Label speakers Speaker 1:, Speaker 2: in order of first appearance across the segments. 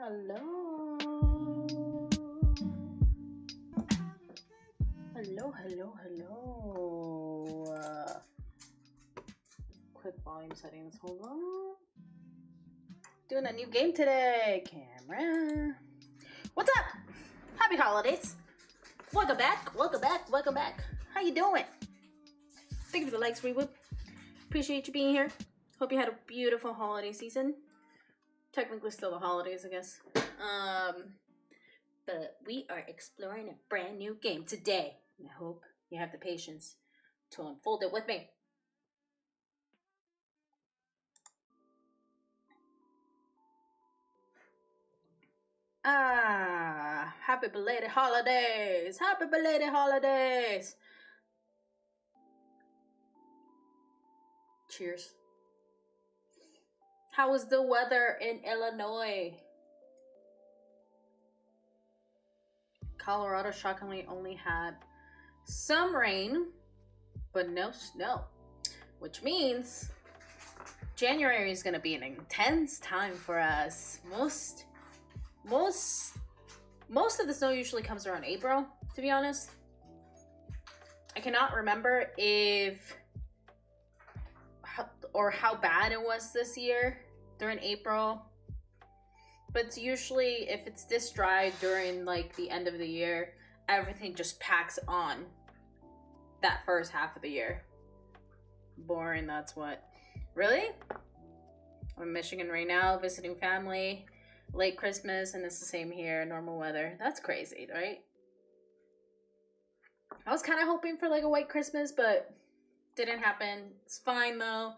Speaker 1: Hello. Hello. Quick volume settings. Hold on. Doing a new game today. Camera. What's up? Happy holidays. Welcome back. How you doing? Thank you for the likes, Rewoop. Appreciate you being here. Hope you had a beautiful holiday season. Technically still the holidays, I guess. But we are exploring a brand new game today. And I hope you have the patience to unfold it with me. Happy belated holidays. Happy belated holidays. Cheers. How was the weather in Illinois? Colorado shockingly only had some rain, but no snow, which means January is gonna be an intense time for us. Most of the snow usually comes around April, to be honest. I cannot remember how bad it was this year during April, but it's usually, if it's this dry during like the end of the year, everything just packs on that first half of the year. Boring, that's what. Really? I'm in Michigan right now, visiting family, late Christmas, and it's the same here, normal weather. That's crazy, right? I was kind of hoping for like a white Christmas, but didn't happen. It's fine though.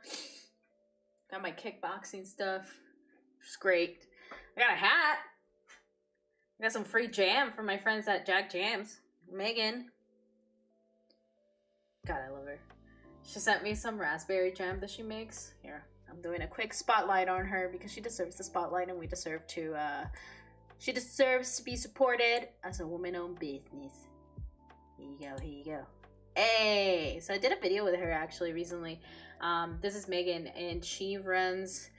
Speaker 1: Got my kickboxing stuff, which is great. I got a hat. I got some free jam from my friends at Jack Jams. Megan. God, I love her. She sent me some raspberry jam that she makes. Here, I'm doing a quick spotlight on her because she deserves the spotlight, and we deserve to, she deserves to be supported as a woman-owned business. Here you go. Hey, so I did a video with her actually recently. This is Megan, and she runs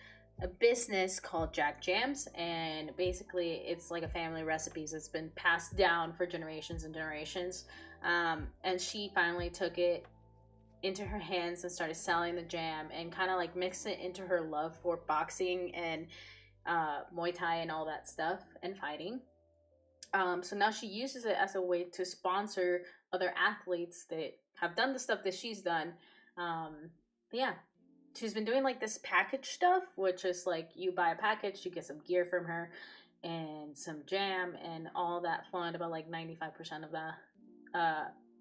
Speaker 1: a business called Jack Jams, and basically it's like a family recipes that's been passed down for generations and generations. And she finally took it into her hands and started selling the jam and kind of like mixed it into her love for boxing and Muay Thai and all that stuff and fighting. So now she uses it as a way to sponsor other athletes that have done the stuff that she's done. But yeah, she's been doing like this package stuff, which is like you buy a package, you get some gear from her and some jam and all that fun. About like 95% of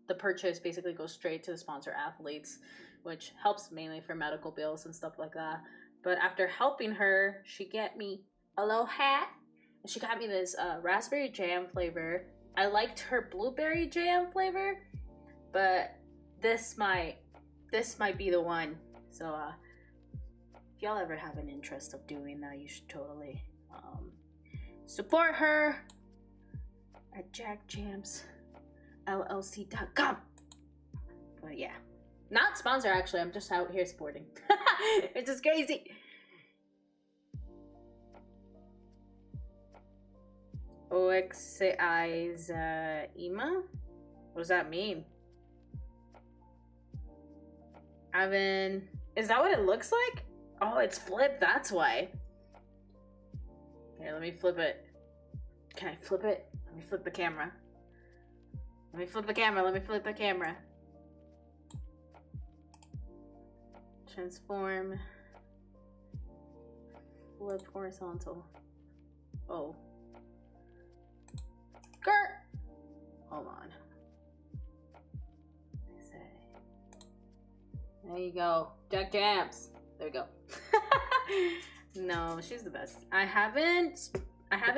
Speaker 1: the purchase basically goes straight to the sponsor athletes, which helps mainly for medical bills and stuff like that. But after helping her, she got me a little hat, and she got me this raspberry jam flavor. I liked her blueberry jam flavor, but this might be the one. So if y'all ever have an interest of doing that, you should totally support her at jackjamsllc.com. But yeah, not sponsor actually, I'm just out here supporting. It's just crazy. Oxaizaima? What does that mean? Evan, is that what it looks like? Oh, it's flipped, that's why. Here, let me flip it. Can I flip it? Let me flip the camera. Let me flip the camera. Transform. Flip horizontal. Oh. Skirt! Hold on. There you go. Jack Jams. There we go. No, she's the best. I haven't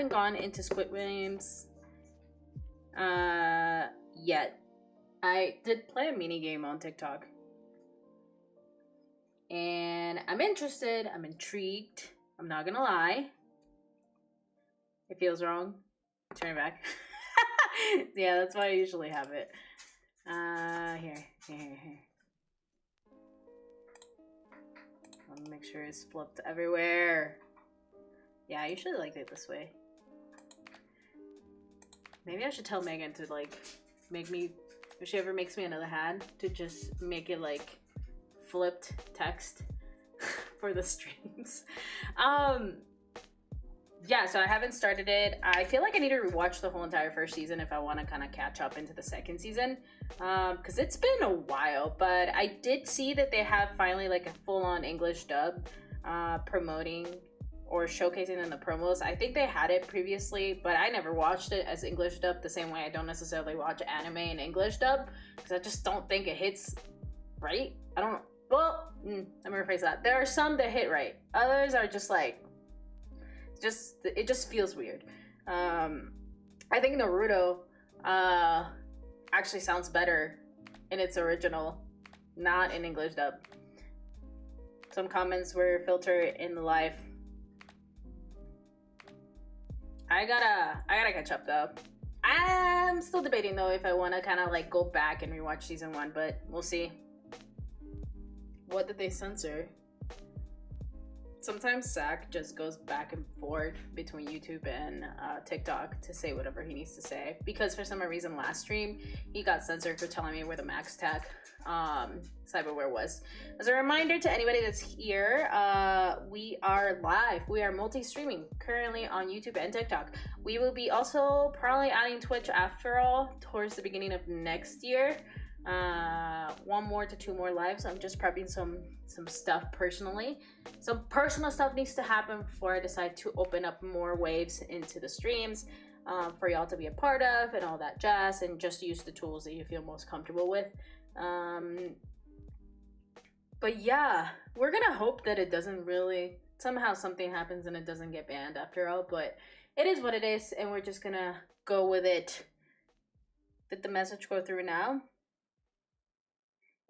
Speaker 1: gone into Squid Games yet. I did play a mini game on TikTok. And I'm interested. I'm intrigued. I'm not gonna lie. It feels wrong. Turn it back. Yeah, that's why I usually have it. Here. Let me make sure it's flipped everywhere. Yeah, I usually like it this way. Maybe I should tell Megan to like make me, if she ever makes me another hand, to just make it like flipped text for the streams. Yeah, so I haven't started it. I feel like I need to rewatch the whole entire first season if I want to kind of catch up into the second season, because it's been a while. But I did see that they have finally like a full-on English dub promoting or showcasing in the promos. I think they had it previously, but I never watched it as English dub the same way I don't necessarily watch anime in English dub, because I just don't think it hits right. I don't, well, let me rephrase that. There are some that hit right. Others are just like, it just feels weird. I think Naruto actually sounds better in its original, not in English dub. Some comments were filtered in the live. I gotta catch up though. I'm still debating though if I want to kind of like go back and rewatch season 1, but we'll see. What did they censor? Sometimes Zach just goes back and forth between YouTube and TikTok to say whatever he needs to say, because for some reason last stream he got censored for telling me where the max tech cyberware was. As a reminder to anybody that's here, we are live. We are multi-streaming currently on YouTube and TikTok. We will be also probably adding Twitch after all towards the beginning of next year. 1 more to 2 more lives. I'm just prepping some stuff personally. Some personal stuff needs to happen before I decide to open up more waves into the streams for y'all to be a part of and all that jazz, and just use the tools that you feel most comfortable with. But yeah, we're gonna hope that it doesn't really, somehow something happens and it doesn't get banned after all, but it is what it is, and we're just gonna go with it. Did the message go through now?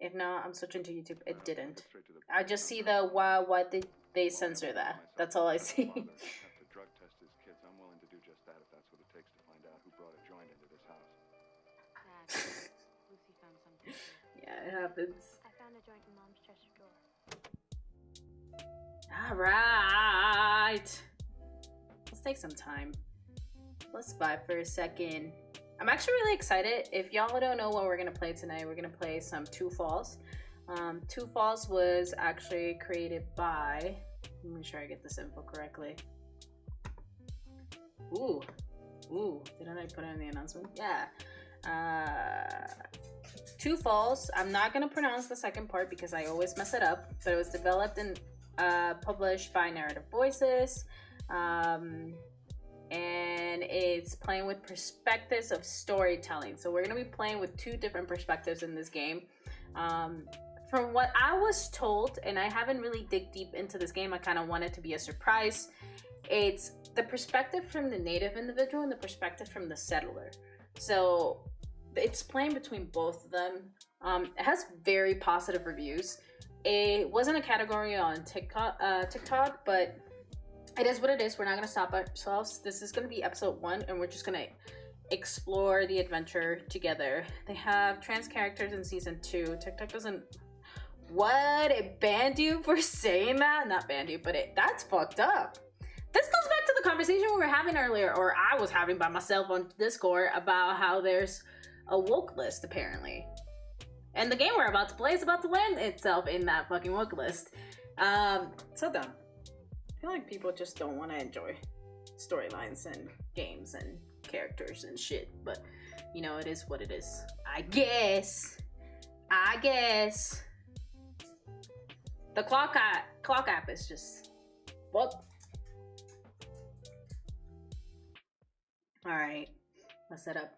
Speaker 1: If not, I'm switching to YouTube. It didn't. I just see the wow, why did they censor that? That's all I see.
Speaker 2: Have to drug test his kids. I'm willing to do just that if that's what it takes to find out who brought a joint into this house.
Speaker 3: Dad, Lucy found something.
Speaker 1: Yeah, it happens.
Speaker 3: I found a joint in Mom's dresser drawer.
Speaker 1: All right. Let's take some time. Let's vibe for a second. I'm actually really excited. If y'all don't know what we're gonna play tonight, we're gonna play some Two Falls. Two Falls was actually created by, let me make sure I get this info correctly. Ooh, didn't I put it in the announcement? Yeah. Two Falls, I'm not gonna pronounce the second part because I always mess it up, but it was developed and published by Narrative Voices. And it's playing with perspectives of storytelling. So we're gonna be playing with 2 different perspectives in this game. From what I was told, and I haven't really dig deep into this game, I kind of want it to be a surprise. It's the perspective from the native individual and the perspective from the settler. So it's playing between both of them. It has very positive reviews. It wasn't a category on TikTok, but it is what it is. We're not gonna stop ourselves. This is gonna be episode 1, and we're just gonna explore the adventure together. They have trans characters in season 2. TikTok doesn't. What? It banned you for saying that? Not banned you, but that's fucked up. This goes back to the conversation we were having earlier, or I was having by myself on Discord, about how there's a woke list apparently, and the game we're about to play is about to land itself in that fucking woke list. So dumb. I feel like people just don't want to enjoy storylines and games and characters and shit, but you know, it is what it is. I guess. The clock app is just, well. All right, let's set up.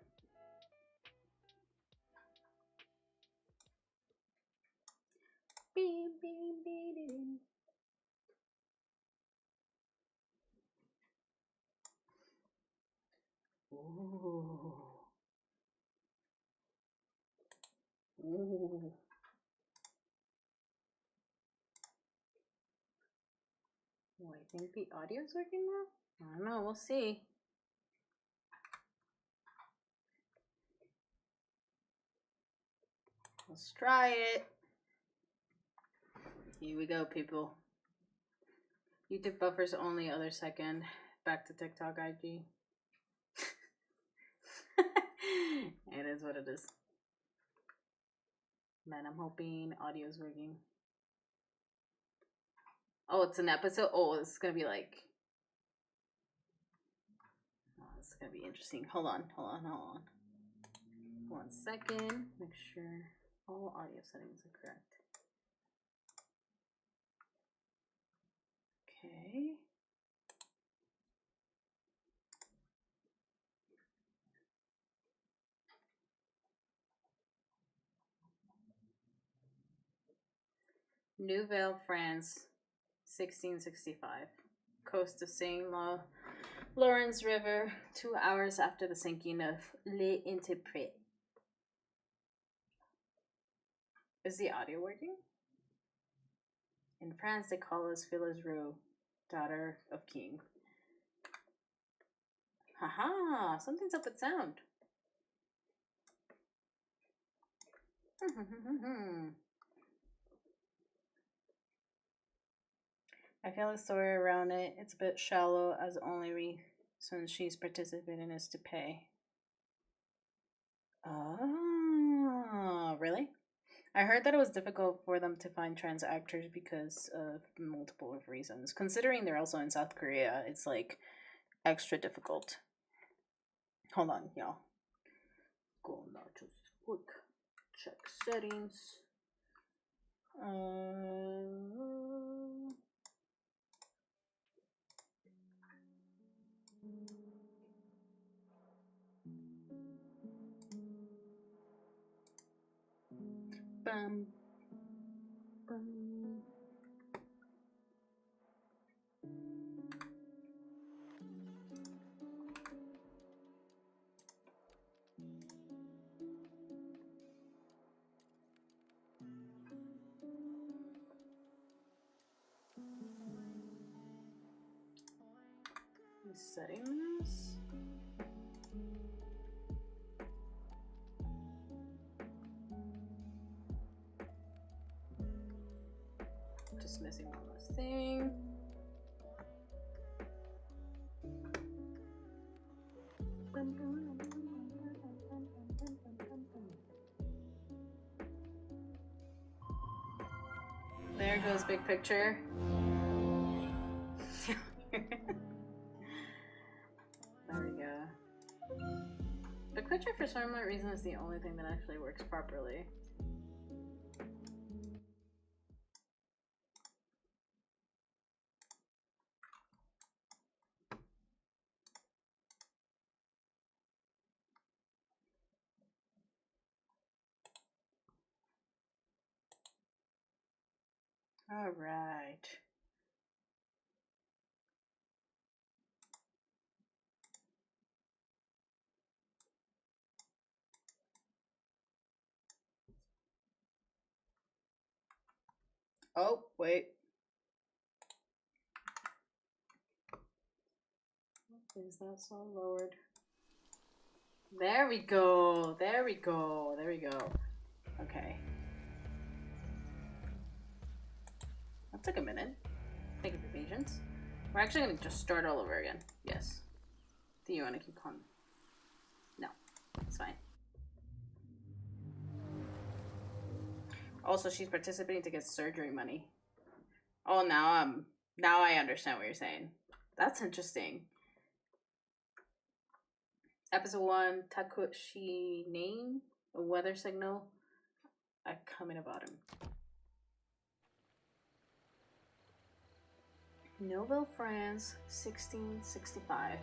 Speaker 1: Ooh. Oh, I think the audio's working now? I don't know, we'll see. Let's try it. Here we go, people. YouTube buffers only other second. Back to TikTok IG. It is what it is. Man, I'm hoping audio's working. Oh, it's an episode? Oh, it's gonna be like... Oh, it's gonna be interesting. Hold on. 1 second. Make sure all audio settings are correct. Okay. Nouvelle, France, 1665. Coast of St. Lawrence River, 2 hours after the sinking of Les Interprètes. Is the audio working? In France, they call us Phyllis Roux, daughter of king. Haha, something's up with sound. I feel the story around it. It's a bit shallow, as only reason she's participating is to pay. Oh, really? I heard that it was difficult for them to find trans actors because of multiple reasons. Considering they're also in South Korea, it's like extra difficult. Hold on, y'all. Go now, just quick check settings. Bum, bum. Settings. Just missing one last thing. There goes big picture. There we go. Big picture for some reason is the only thing that actually works properly. All right. Oh, wait. Is that so lowered? There we go. There we go. There we go. Okay. That took a minute. Thank you for patience. We're actually going to just start all over again. Yes. Do you want to keep on? No. It's fine. Also, she's participating to get surgery money. Oh, now I understand what you're saying. That's interesting. Episode 1, Takuatshina, a weather signal. I come in about him. Nouvelle, France, 1665.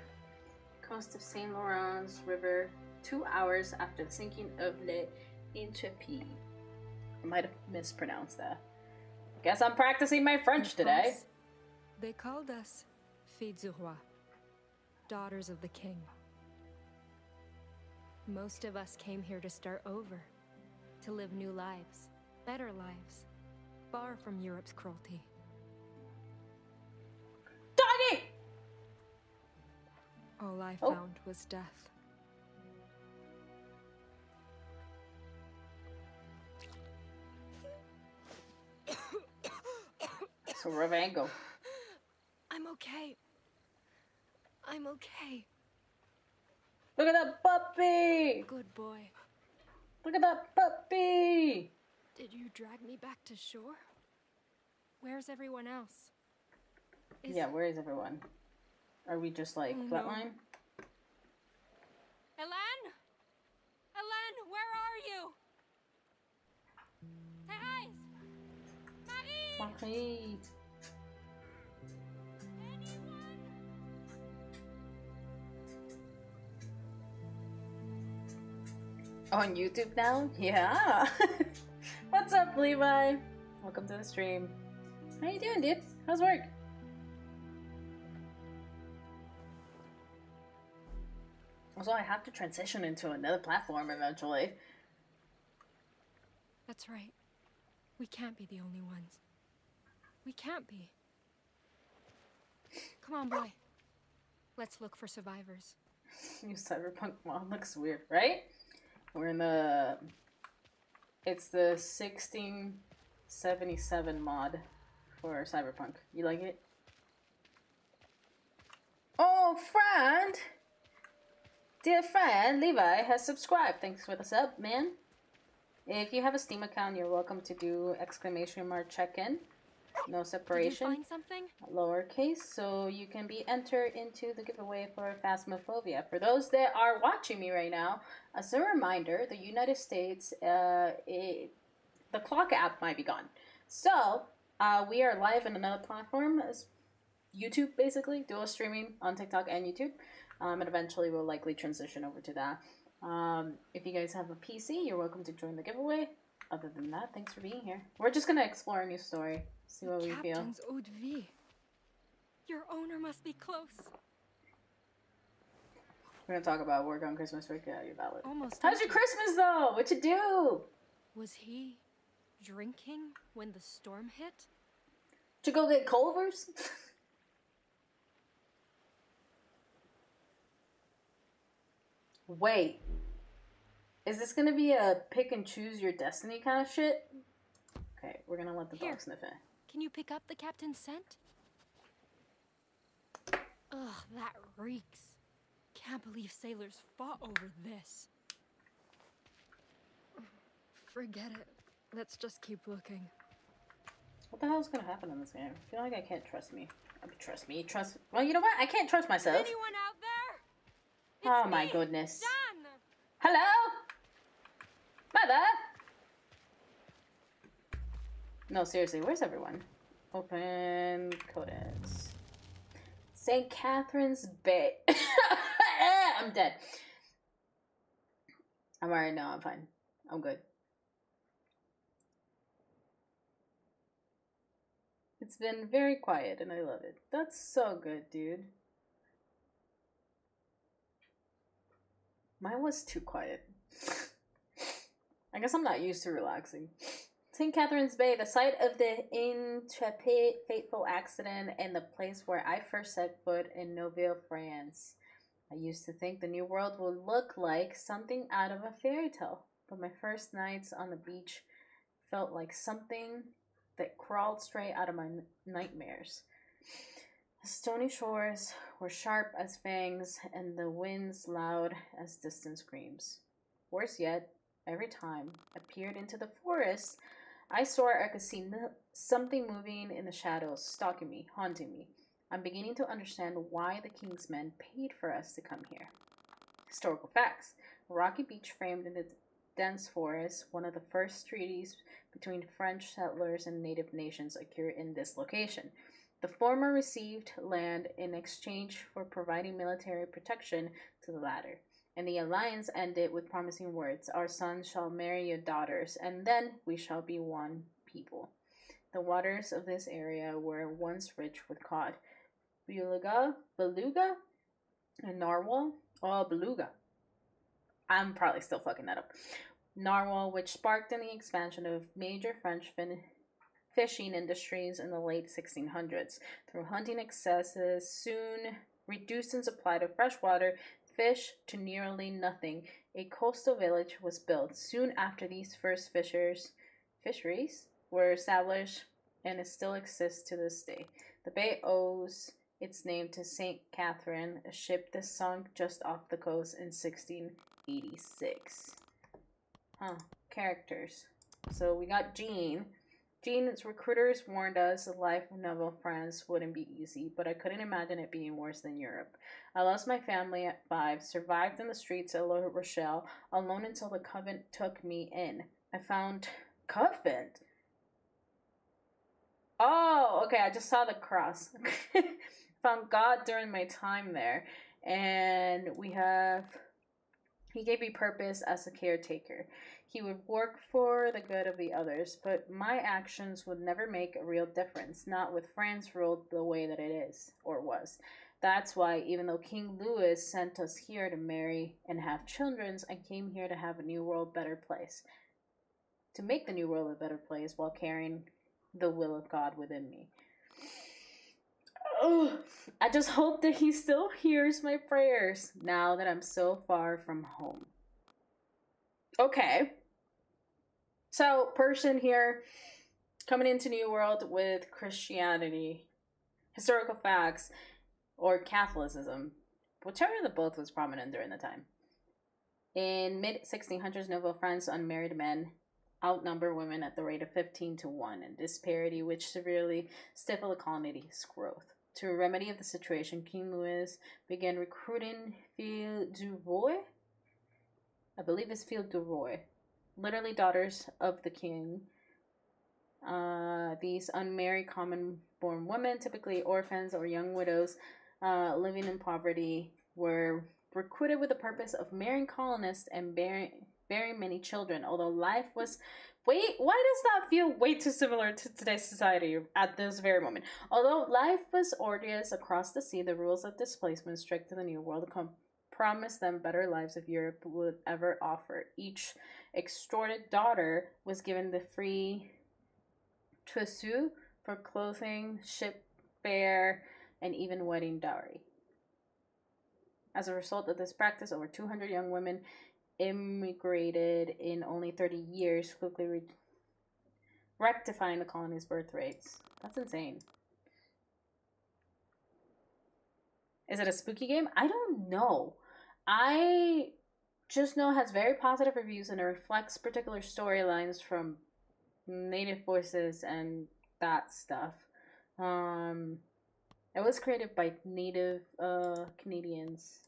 Speaker 1: Coast of St. Lawrence River, 2 hours after the sinking of Les Interprètes. I might have mispronounced that. Guess I'm practicing my French today.
Speaker 4: They called us Filles du Roi, daughters of the king. Most of us came here to start over, to live new lives, better lives, far from Europe's cruelty.
Speaker 1: Doggy!
Speaker 4: All I found was death.
Speaker 1: So Ravango.
Speaker 4: I'm okay. I'm okay.
Speaker 1: Look at that puppy!
Speaker 4: Good boy.
Speaker 1: Look at that puppy!
Speaker 4: Did you drag me back to shore? Where's everyone else?
Speaker 1: Yeah, where is everyone? Are we just like
Speaker 4: Oh,
Speaker 1: flatline?
Speaker 4: no. Helen? Helen, where are you? Thérèse! Marie!
Speaker 1: Marie. On YouTube now? Yeah. What's up, Levi? Welcome to the stream. How you doing, dude? How's work? Also, I have to transition into another platform eventually.
Speaker 4: That's right. We can't be the only ones. We can't be. Come on, boy. Let's look for survivors.
Speaker 1: New cyberpunk mod looks weird, right? We're in the... It's the 1677 mod for cyberpunk. You like it? Oh, friend! Dear friend, Levi has subscribed. Thanks for the sub, man. If you have a Steam account, you're welcome to do exclamation mark check-in. No
Speaker 4: Did you
Speaker 1: separation.
Speaker 4: find something?
Speaker 1: Lowercase, so you can be entered into the giveaway for Phasmophobia. For those that are watching me right now, as a reminder, the United States, the clock app might be gone. So, we are live in another platform, as YouTube basically, dual streaming on TikTok and YouTube. And eventually we'll likely transition over to that. If you guys have a PC, you're welcome to join the giveaway. Other than that, thanks for being here. We're just gonna explore a new story, see what we feel.
Speaker 4: Captain's eau de vie. Your owner must be close.
Speaker 1: We're gonna talk about work on Christmas break. Yeah, you're valid.
Speaker 4: Almost.
Speaker 1: How's your Christmas though? What'd you do?
Speaker 4: Was he drinking when the storm hit?
Speaker 1: Did you go get Culver's? Wait. Is this gonna be a pick and choose your destiny kind of shit? Okay, we're gonna let the
Speaker 4: Here.
Speaker 1: dog sniff it.
Speaker 4: Can you pick up the captain's scent? Ugh, that reeks. Can't believe sailors fought over this. Forget it. Let's just keep looking.
Speaker 1: What the hell is gonna happen in this game? I feel like I can't trust me. I mean, trust me. Trust. Well, you know what? I can't trust myself.
Speaker 4: Anyone out there?
Speaker 1: Oh
Speaker 4: It's
Speaker 1: my
Speaker 4: me,
Speaker 1: goodness.
Speaker 4: Jeanne!
Speaker 1: Hello? Mother? No, seriously, where's everyone? Open codes. St. Catherine's Bay. I'm dead. I'm alright now, I'm fine. I'm good. It's been very quiet and I love it. That's so good, dude. Mine was too quiet. I guess I'm not used to relaxing. St. Catherine's Bay, the site of the intrepid fateful accident and the place where I first set foot in Noville, France. I used to think the new world would look like something out of a fairy tale, but my first nights on the beach felt like something that crawled straight out of my nightmares. The stony shores were sharp as fangs, and the winds loud as distant screams. Worse yet, every time I peered into the forest, I swore I could see something moving in the shadows, stalking me, haunting me. I'm beginning to understand why the king's men paid for us to come here. Historical facts. A rocky beach framed in the dense forest, one of the first treaties between French settlers and native nations occurred in this location. The former received land in exchange for providing military protection to the latter, and the alliance ended with promising words: "Our sons shall marry your daughters, and then we shall be one people." The waters of this area were once rich with cod, beluga, and narwhal. Oh, beluga. I'm probably still fucking that up. Narwhal, which sparked in the expansion of major French fishing industries in the late 1600s. Through hunting excesses, soon reduced in supply of freshwater fish to nearly nothing, a coastal village was built. Soon after, these first fisheries were established, and it still exists to this day. The bay owes its name to St. Catherine, a ship that sunk just off the coast in 1686. Huh. Characters. So we got Jeanne. Jeanne's recruiters warned us the life of Nouvelle France wouldn't be easy, but I couldn't imagine it being worse than Europe. I lost my family at 5, survived in the streets of La Rochelle, alone until the convent took me in. I found... Convent? Oh, okay, I just saw the cross. Found God during my time there. And we have... He gave me purpose as a caretaker. He would work for the good of the others, but my actions would never make a real difference, not with France ruled the way that it is, or was. That's why, even though King Louis sent us here to marry and have children, I came here to have a new world better place. To make the new world a better place while carrying the will of God within me. Ugh. I just hope that he still hears my prayers now that I'm so far from home. Okay. So, person here coming into New World with Christianity, historical facts, or Catholicism, whichever of the both was prominent during the time. In mid-1600s, Nouvelle France unmarried men outnumber women at the rate of 15-1, a disparity which severely stifled the colony's growth. To remedy the situation, King Louis began recruiting filles du roi. I believe it's filles du roi, literally daughters of the king. These unmarried common-born women, typically orphans or young widows living in poverty, were recruited with the purpose of marrying colonists and bearing many children. Although life was... Wait, why does that feel way too similar to today's society at this very moment? Although life was arduous across the sea, the rules of displacement strict to the New World promised them better lives if Europe would ever offer. Each extorted daughter was given the free trousseau for clothing, ship fare, and even wedding dowry. As a result of this practice, over 200 young women immigrated in only 30 years, quickly rectifying the colony's birth rates. That's insane. Is it a spooky game? I don't know. I just know it has very positive reviews and it reflects particular storylines from native voices and that stuff. It was created by native Canadians.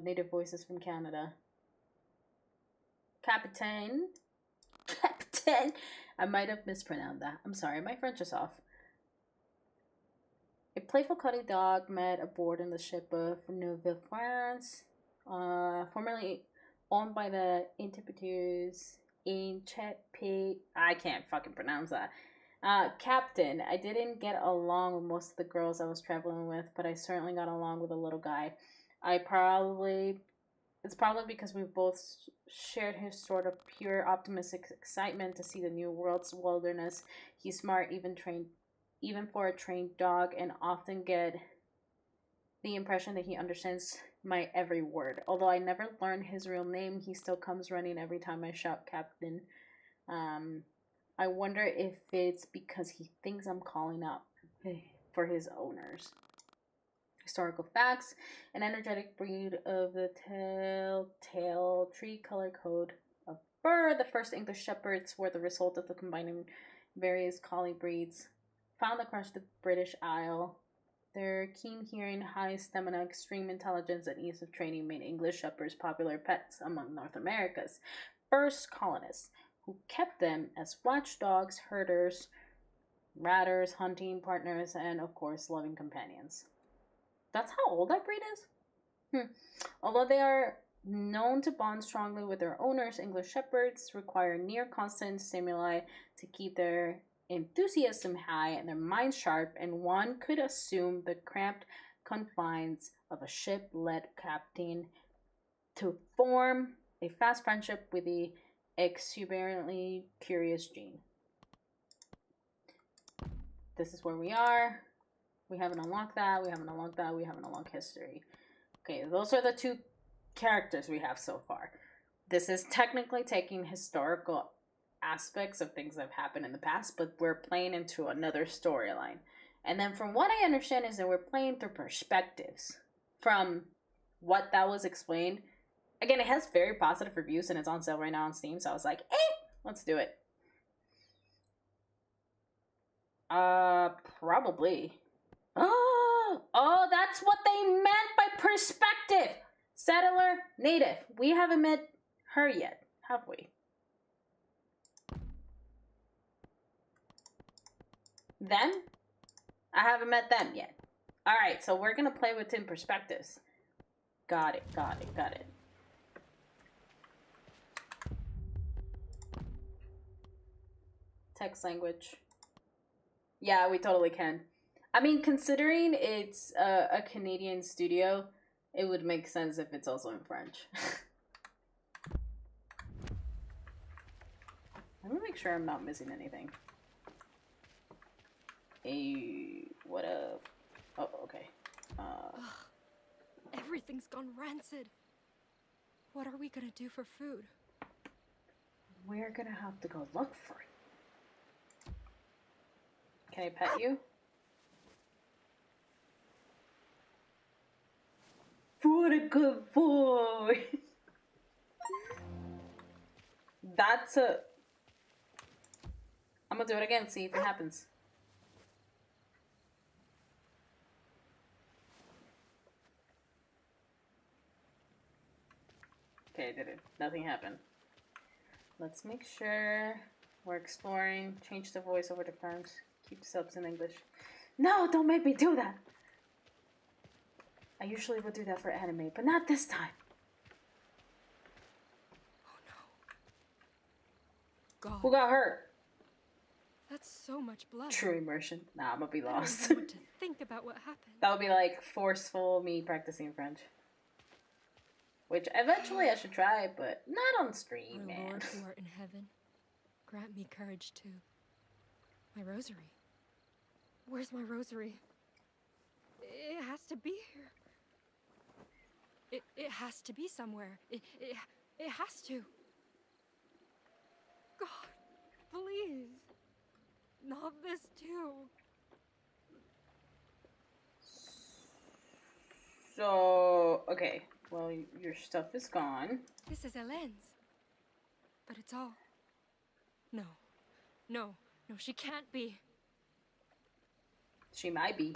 Speaker 1: Native voices from Canada. Capitaine. I might have mispronounced that. I'm sorry, my French is off. A playful cutty dog met aboard in the ship of Nouvelle France, formerly owned by the Interpreters Intrepid. I can't fucking pronounce that. Captain. I didn't get along with most of the girls I was traveling with, but I certainly got along with the little guy. It's probably because we both shared his sort of pure optimistic excitement to see the new world's wilderness. He's smart, even for a trained dog, and often get the impression that he understands my every word. Although I never learned his real name, he still comes running every time I shout Captain. I wonder if it's because he thinks I'm calling out for his owners. Historical facts: an energetic breed of the telltale tree-color code of fur. The first English shepherds were the result of the combining various collie breeds found across the British Isle. Their keen hearing, high stamina, extreme intelligence, and ease of training made English shepherds popular pets among North America's first colonists, who kept them as watchdogs, herders, ratters, hunting partners, and of course loving companions. That's how old that breed is? Although they are known to bond strongly with their owners, English shepherds require near constant stimuli to keep their enthusiasm high and their minds sharp, and one could assume the cramped confines of a ship-led captain to form a fast friendship with the exuberantly curious Jeanne. This is where we are. We haven't unlocked that. We haven't unlocked that. We haven't unlocked history. Okay, those are the two characters we have so far. This is technically taking historical aspects of things that have happened in the past, but we're playing into another storyline. And then from what I understand is that we're playing through perspectives. From what that was explained. Again, it has very positive reviews and it's on sale right now on Steam. So I was like, let's do it. Probably. Oh, that's what they meant by perspective. Settler, native. We haven't met her yet, have we? Them? I haven't met them yet. Alright, so we're gonna play with 10 perspectives. Got it. Text language. Yeah, we totally can. I mean, considering it's a Canadian studio, it would make sense if it's also in French. Let me make sure I'm not missing anything. What up? Oh, okay.
Speaker 4: Everything's gone rancid. What are we gonna do for food?
Speaker 1: We're gonna have to go look for it. Can I pet you? What a good boy! That's a... I'm gonna do it again, see if it happens. Okay, I did it. Nothing happened. Let's make sure we're exploring. Change the voice over to French. Keep subs in English. No, don't make me do that! I usually would do that for anime, but not this time.
Speaker 4: Oh no. God.
Speaker 1: Who got hurt?
Speaker 4: That's so much blood.
Speaker 1: True immersion. Nah, I'm gonna be
Speaker 4: I don't
Speaker 1: lost.
Speaker 4: know what to think about what happened.
Speaker 1: That would be like forceful me practicing French. Which eventually I should try, but not on stream,
Speaker 4: Our
Speaker 1: man.
Speaker 4: Lord who art in heaven, grant me courage too. My rosary. Where's my rosary? It has to be here. It has to be somewhere. It has to. God, please. Not this too.
Speaker 1: So, okay. Well, your stuff is gone.
Speaker 4: This is Helene's. But it's all... No. No, she can't be.
Speaker 1: She might be.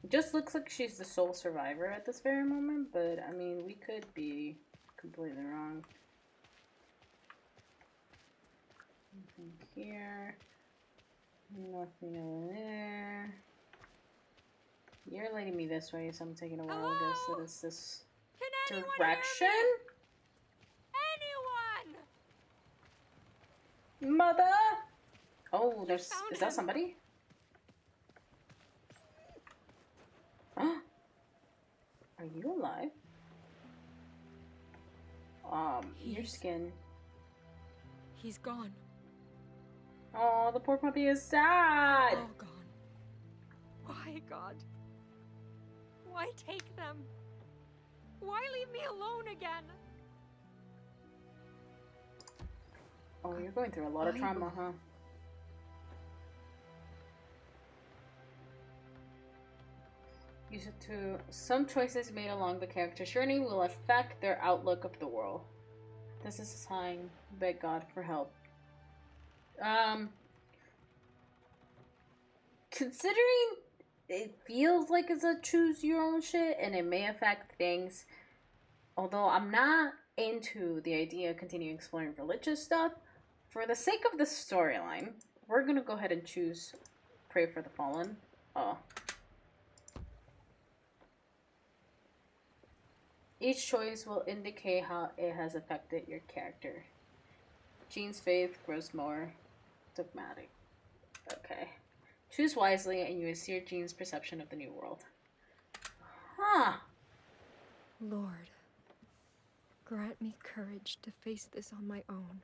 Speaker 1: It just looks like she's the sole survivor at this very moment, but I mean, we could be completely wrong. Nothing here. Nothing over there. You're leading me this way, so I'm taking a while to go. So this
Speaker 4: Can anyone
Speaker 1: direction?
Speaker 4: hear me? Anyone?
Speaker 1: Mother! Oh, there's...
Speaker 4: found
Speaker 1: Is that
Speaker 4: him.
Speaker 1: somebody? Are you alive? Your
Speaker 4: He's-
Speaker 1: skin.
Speaker 4: He's gone.
Speaker 1: Oh, the poor puppy is sad!
Speaker 4: All gone. Why, God? Why take them? Why leave me alone again?
Speaker 1: Oh, you're going through a lot of trauma, huh? Use it to... Some choices made along the character's journey will affect their outlook of the world. This is a sign. Beg God for help. Considering it feels like it's a choose your own shit and it may affect things, although I'm not into the idea of continuing exploring religious stuff, for the sake of the storyline, we're gonna go ahead and choose Pray for the Fallen. Oh. Each choice will indicate how it has affected your character. Jeanne's faith grows more dogmatic. Okay. Choose wisely and you will sear Jeanne's perception of the new world. Huh.
Speaker 4: Lord, grant me courage to face this on my own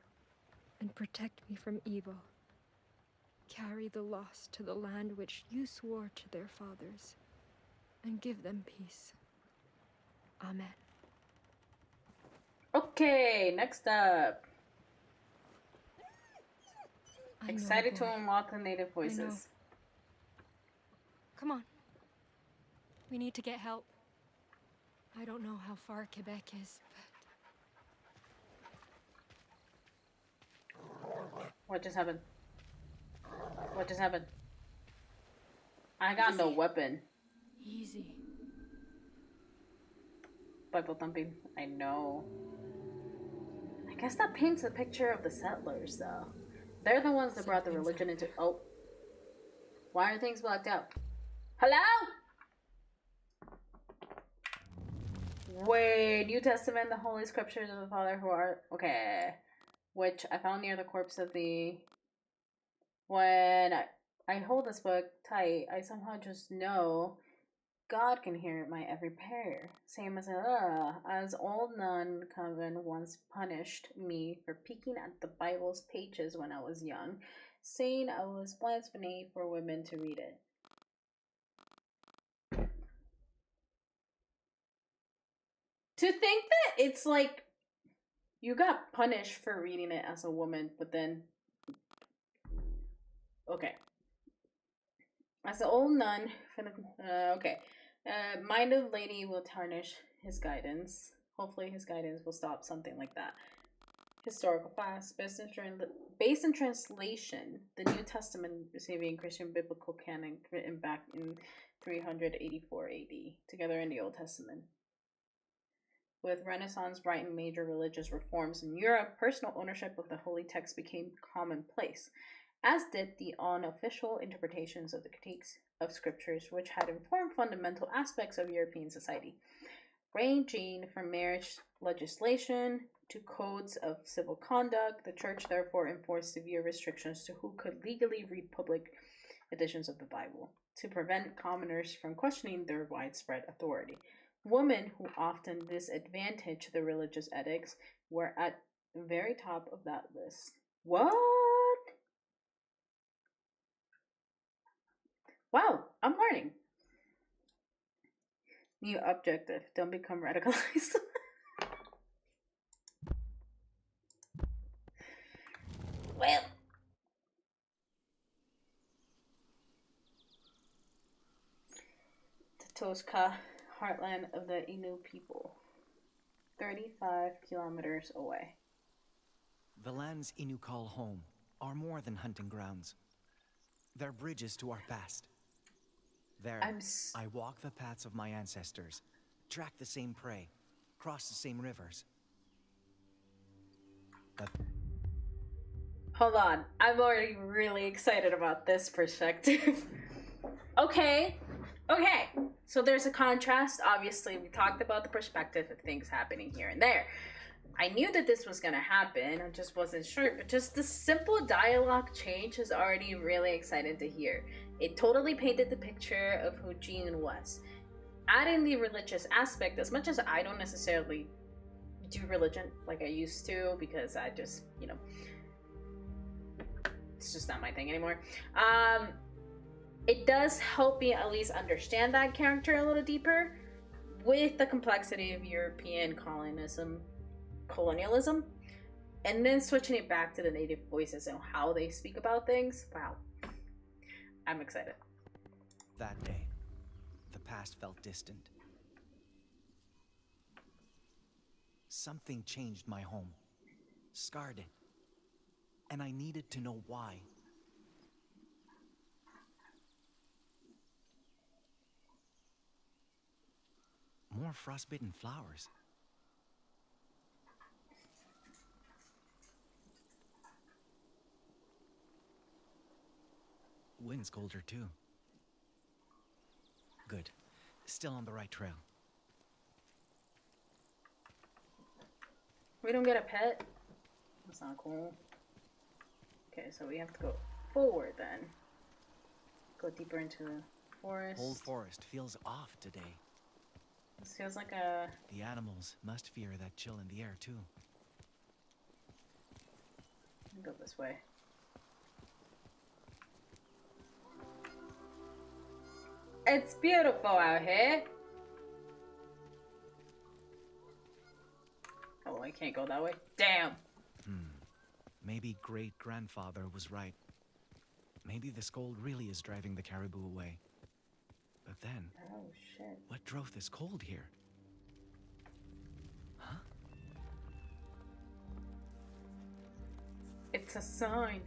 Speaker 4: and protect me from evil. Carry the lost to the land which you swore to their fathers and give them peace. Amen.
Speaker 1: Okay, next up. Excited to
Speaker 4: boy.
Speaker 1: unlock the native
Speaker 4: I know.
Speaker 1: voices.
Speaker 4: Come on. We need to get help. I don't know how far Quebec is, but...
Speaker 1: What just happened? What just happened? I got no weapon.
Speaker 4: Easy.
Speaker 1: Bible thumping. I know. I guess that paints a picture of the settlers, though. They're the ones that brought the religion into... Oh. Why are things blacked out? Hello? Wait, New Testament, the Holy Scriptures of the Father who are... Okay. Which I found near the corpse of the... When I hold this book tight, I somehow just know God can hear my every prayer. Same as old nun Coven once punished me for peeking at the Bible's pages when I was young, saying I was blasphemy for women to read it. To think that it's like you got punished for reading it as a woman, but then okay. As an old nun, minded lady will tarnish his guidance. Hopefully his guidance will stop something like that. Historical facts, based in translation, the New Testament receiving Christian biblical canon written back in 384 AD, together in the Old Testament. With Renaissance right and major religious reforms in Europe, personal ownership of the holy text became commonplace, as did the unofficial interpretations of the critiques of scriptures, which had informed fundamental aspects of European society, ranging from marriage legislation to codes of civil conduct. The church therefore enforced severe restrictions to who could legally read public editions of the Bible, to prevent commoners from questioning their widespread authority. Women who often disadvantaged the religious edicts were at the very top of that list. What? Wow, I'm learning. New objective. Don't become radicalized. Well. Tatoska, heartland of the Innu people. 35 kilometers away.
Speaker 5: The lands Innu call home are more than hunting grounds. They're bridges to our past. There, I walk the paths of my ancestors, track the same prey, cross the same rivers.
Speaker 1: Hold on, I'm already really excited about this perspective. Okay, so there's a contrast. Obviously, we talked about the perspective of things happening here and there. I knew that this was gonna happen, I just wasn't sure, but just the simple dialogue change is already really excited to hear. It totally painted the picture of who Jeanne was. Adding the religious aspect, as much as I don't necessarily do religion like I used to, because I just, it's just not my thing anymore. It does help me at least understand that character a little deeper with the complexity of European colonialism, and then switching it back to the native voices and how they speak about things. Wow, I'm excited.
Speaker 5: That day, the past felt distant. Something changed my home, scarred it, and I needed to know why. More frostbitten flowers. Wind's colder too. Good. Still on the right trail.
Speaker 1: We don't get a pet? That's not cool. Okay, so we have to go forward then. Go deeper into the forest.
Speaker 5: Old forest feels off today.
Speaker 1: This feels like a...
Speaker 5: The animals must fear that chill in the air too.
Speaker 1: Go this way. It's beautiful out here. Oh, I can't go that way. Damn.
Speaker 5: Maybe great-grandfather was right. Maybe this cold really is driving the caribou away. But then,
Speaker 1: oh shit,
Speaker 5: what drove this cold here? Huh?
Speaker 1: it's a sign.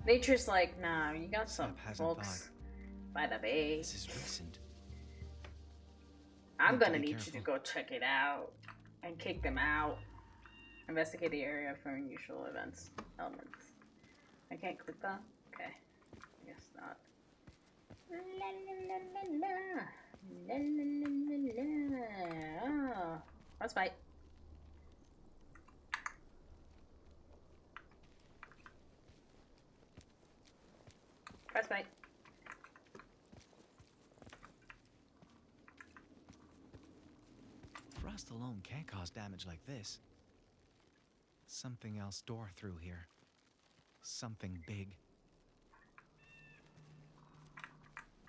Speaker 1: Nature's like, nah, you got some folks by the bay.
Speaker 5: This is recent.
Speaker 1: I'm gonna need you to go check it out and kick them out. Investigate the area for unusual elements. I can't click that? Okay. I guess not. La la la la la. La la la la la. Oh. Let's fight. Press fight.
Speaker 5: Frost alone can't cause damage like this. Something else tore through here. Something big.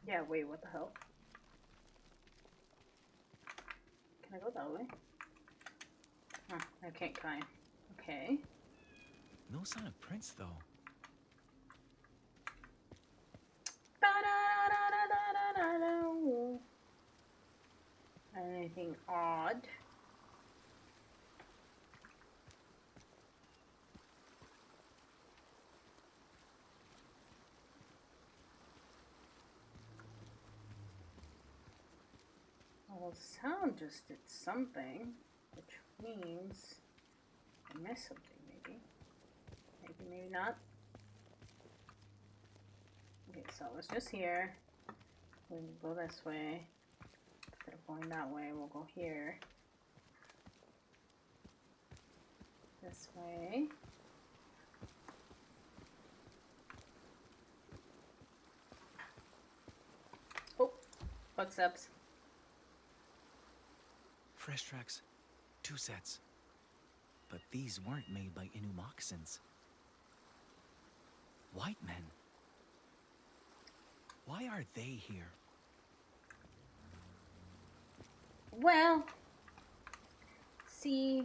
Speaker 1: Yeah, wait, what the hell? Can I go that way? Huh, I can't climb. Okay.
Speaker 5: No sign of prints, though.
Speaker 1: Anything odd? Well, the sound just did something, which means I missed something, maybe. Maybe not. Okay, so it's just here. We'll go this way. Instead of going that way, we'll go here. This way. Oh, footsteps.
Speaker 5: Fresh tracks. 2 sets. But these weren't made by Innu moccasins. White men. Why are they here?
Speaker 1: Well, see,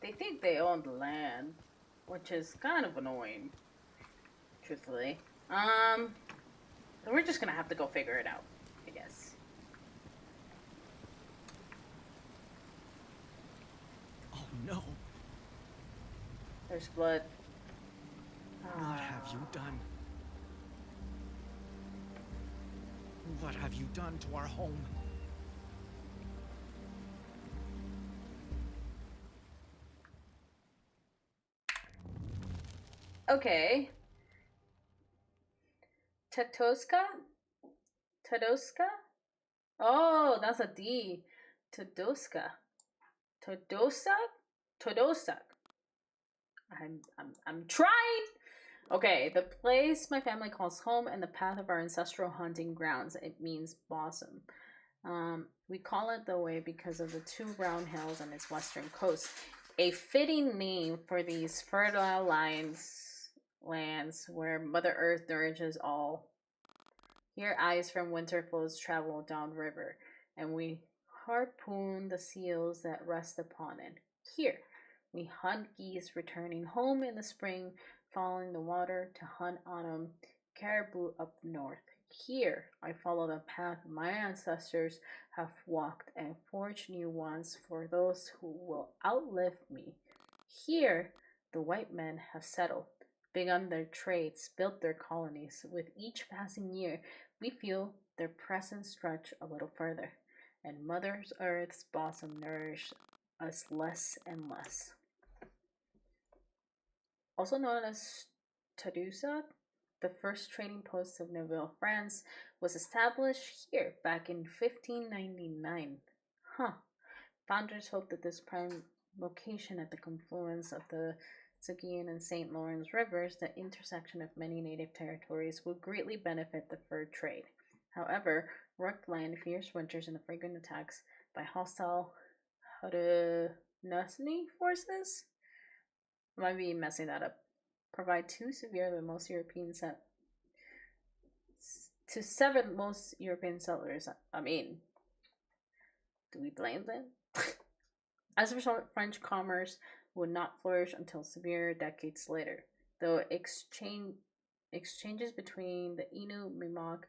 Speaker 1: they think they own the land, which is kind of annoying, truthfully. So we're just gonna have to go figure it out, I guess.
Speaker 5: Oh no!
Speaker 1: There's blood.
Speaker 5: What have you done? What have you done to our home?
Speaker 1: Okay. Tatoska? Todoska? Oh, that's a D. Todoska. Todosak? Todosak. I'm trying. Okay, the place my family calls home and the path of our ancestral hunting grounds. It means blossom. We call it that way because of the 2 round hills on its western coast. A fitting name for these fertile lands where Mother Earth nourishes all. Here ice from winter flows travel downriver, and we harpoon the seals that rest upon it. Here, we hunt geese returning home in the spring, following the water to hunt autumn caribou up north. Here, I follow the path my ancestors have walked and forge new ones for those who will outlive me. Here, the white men have settled, begun their trades, built their colonies. With each passing year, we feel their presence stretch a little further, and Mother Earth's blossom nourish us less and less. Also known as Tadusa, the first trading post of Neuville, France, was established here back in 1599. Founders hoped that this prime location at the confluence of the Saguenay and St. Lawrence rivers, the intersection of many native territories, would greatly benefit the fur trade. However, rugged land, fierce winters, and the frequent attacks by hostile Haudenosaunee forces, I might be messing that up, provide too severe that most European to sever most European settlers. I mean, do we blame them? As a result, French commerce would not flourish until severe decades later, though Exchanges between the Innu, Mimak,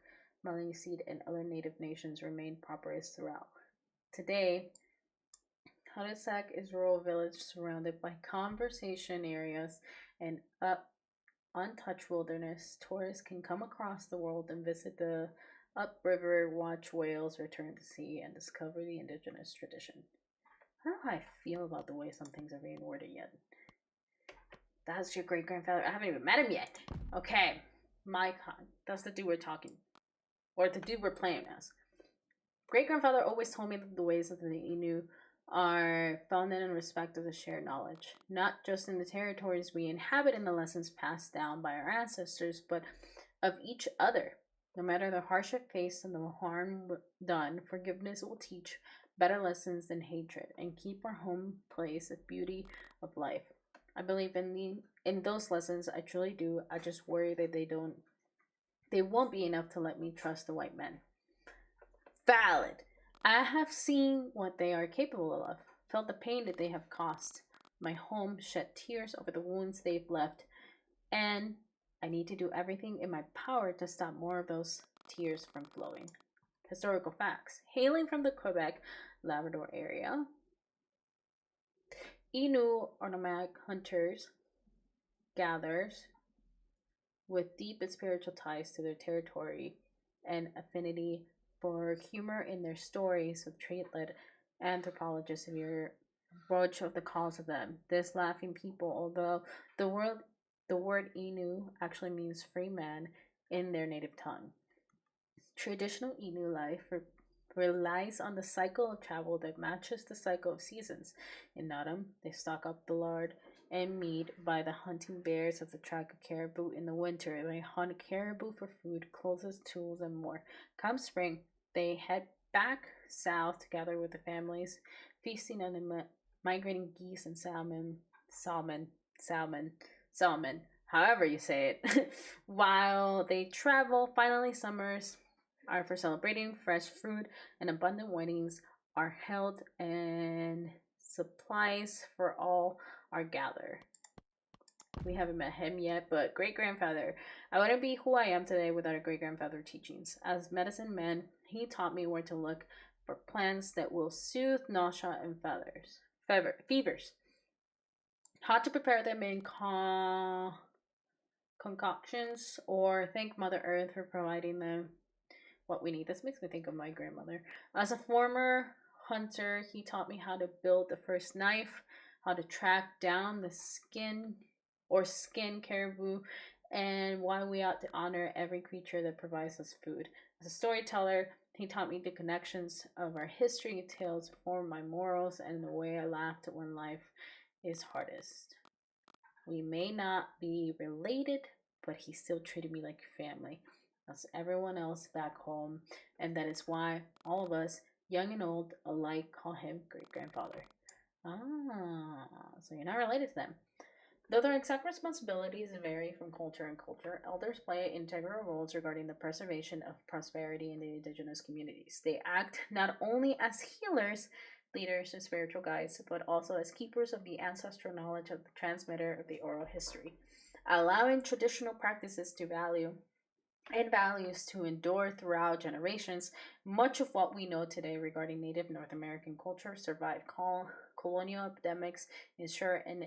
Speaker 1: Maliseet, and other native nations remain prosperous throughout. Today, Harusak is a rural village surrounded by conservation areas and untouched wilderness. Tourists can come across the world and visit the upriver, watch whales return to sea, and discover the indigenous tradition. I don't know how I feel about the way some things are being worded yet. That's your great-grandfather. I haven't even met him yet. Okay. Maikan. That's the dude we're talking. Or the dude we're playing as. Great-grandfather always told me that the ways of the Innu are founded in respect of the shared knowledge. Not just in the territories we inhabit and the lessons passed down by our ancestors, but of each other. No matter the hardship faced and the harm done, forgiveness will teach better lessons than hatred and keep our home place of beauty of life. I believe in those lessons. I truly do. I just worry that they won't be enough to let me trust the white men. Valid. I have seen what they are capable of, felt the pain that they have caused. My home shed tears over the wounds they've left, and I need to do everything in my power to stop more of those tears from flowing. Historical facts. Hailing from the Quebec, Labrador area, Innu are nomadic hunters, gatherers with deep and spiritual ties to their territory and affinity for humor in their stories with trait-led anthropologists of your approach of the cause of them. This laughing people, although the word Innu actually means free man in their native tongue. Traditional Innu life relies on the cycle of travel that matches the cycle of seasons. In autumn, they stock up the lard and meat by the hunting bears of the track of caribou. In the winter, they hunt caribou for food, clothes, tools, and more. Come spring, they head back south to gather with the families, feasting on the migrating geese and salmon, however you say it. While they travel, finally summers are for celebrating fresh fruit, and abundant weddings are held, and supplies for all are gathered. We haven't met him yet, but great-grandfather. I wouldn't be who I am today without a great-grandfather teachings. As medicine man, he taught me where to look for plants that will soothe nausea and fevers. How to prepare them in concoctions, or thank Mother Earth for providing them what we need. This makes me think of my grandmother. As a former hunter, he taught me how to build the first knife, how to track down the skin caribou, and why we ought to honor every creature that provides us food. As a storyteller, he taught me the connections of our history. Tales form my morals and the way I laughed when life is hardest. We may not be related, but he still treated me like family, as everyone else back home, and that is why all of us, young and old alike, call him great-grandfather. So you're not related to them. Though their exact responsibilities vary from culture and culture, elders play integral roles regarding the preservation of prosperity in the indigenous communities. They act not only as healers, leaders, and spiritual guides, but also as keepers of the ancestral knowledge of the transmitter of the oral history, allowing traditional practices to values to endure throughout generations. Much of what we know today regarding Native North American culture survived colonial epidemics, ensure an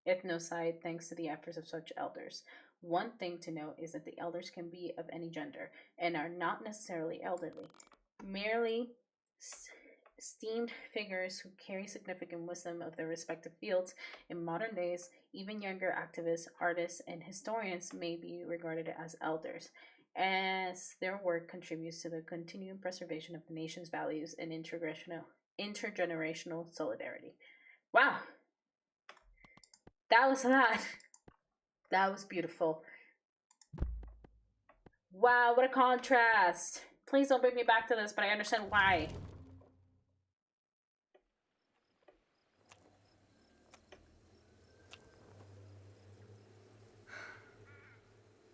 Speaker 1: ethnocide thanks to the efforts of such elders. One thing to note is that the elders can be of any gender and are not necessarily elderly, merely esteemed figures who carry significant wisdom of their respective fields. In modern days, even younger activists, artists, and historians may be regarded as elders, as their work contributes to the continuing preservation of the nation's values and intergenerational solidarity. Wow! That was a lot. That was beautiful. Wow, what a contrast. Please don't bring me back to this, but I understand why.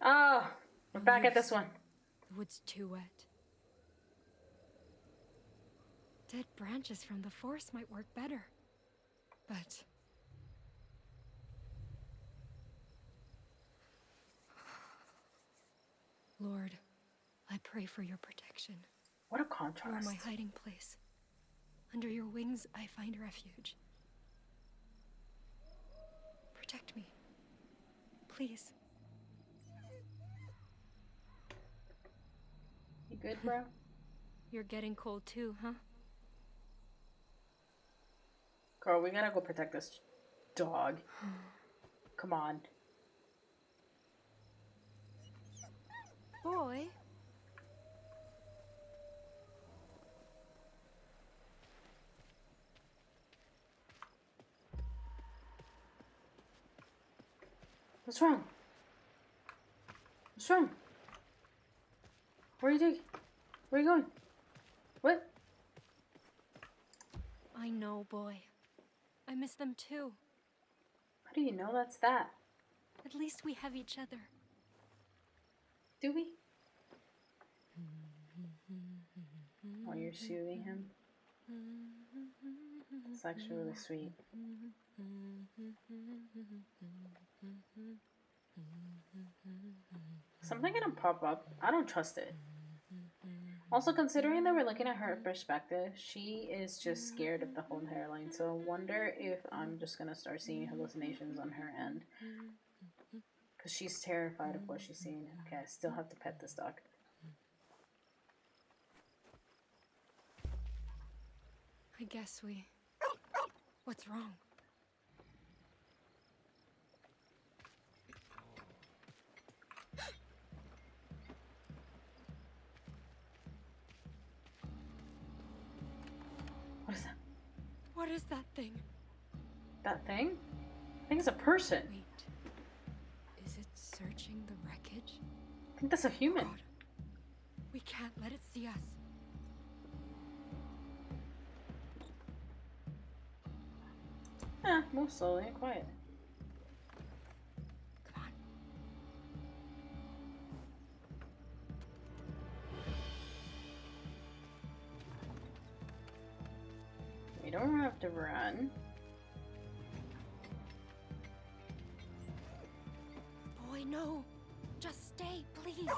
Speaker 1: Oh, we're back at this one.
Speaker 4: The wood's too wet. Dead branches from the forest might work better. But Lord, I pray for your protection.
Speaker 1: What a
Speaker 4: You are
Speaker 1: contrast.
Speaker 4: my hiding place. Under your wings, I find refuge. Protect me. Please.
Speaker 1: You good, bro?
Speaker 4: You're getting cold too, huh?
Speaker 1: Girl, we gotta go protect this dog. Come on.
Speaker 4: Boy.
Speaker 1: What's wrong? What's wrong? Where are you taking? Where are you going? What?
Speaker 4: I know, boy. I miss them too.
Speaker 1: How do you know that's that?
Speaker 4: At least we have each other.
Speaker 1: Do we? While you're soothing him. It's actually really sweet. Something gonna pop up. I don't trust it. Also, considering that we're looking at her perspective, she is just scared of the whole hairline. So I wonder if I'm just gonna start seeing hallucinations on her end. Because she's terrified of what she's seeing. Okay, I still have to pet this dog.
Speaker 4: I guess we... What's wrong?
Speaker 1: What is that?
Speaker 4: What is that thing?
Speaker 1: That thing? I think it's a person.
Speaker 4: Wait. Is it searching the wreckage?
Speaker 1: I think that's a human.
Speaker 4: God. We can't let it see us.
Speaker 1: Move slowly and quiet.
Speaker 4: Come on.
Speaker 1: We don't have to run.
Speaker 4: Boy, no. Just stay, please.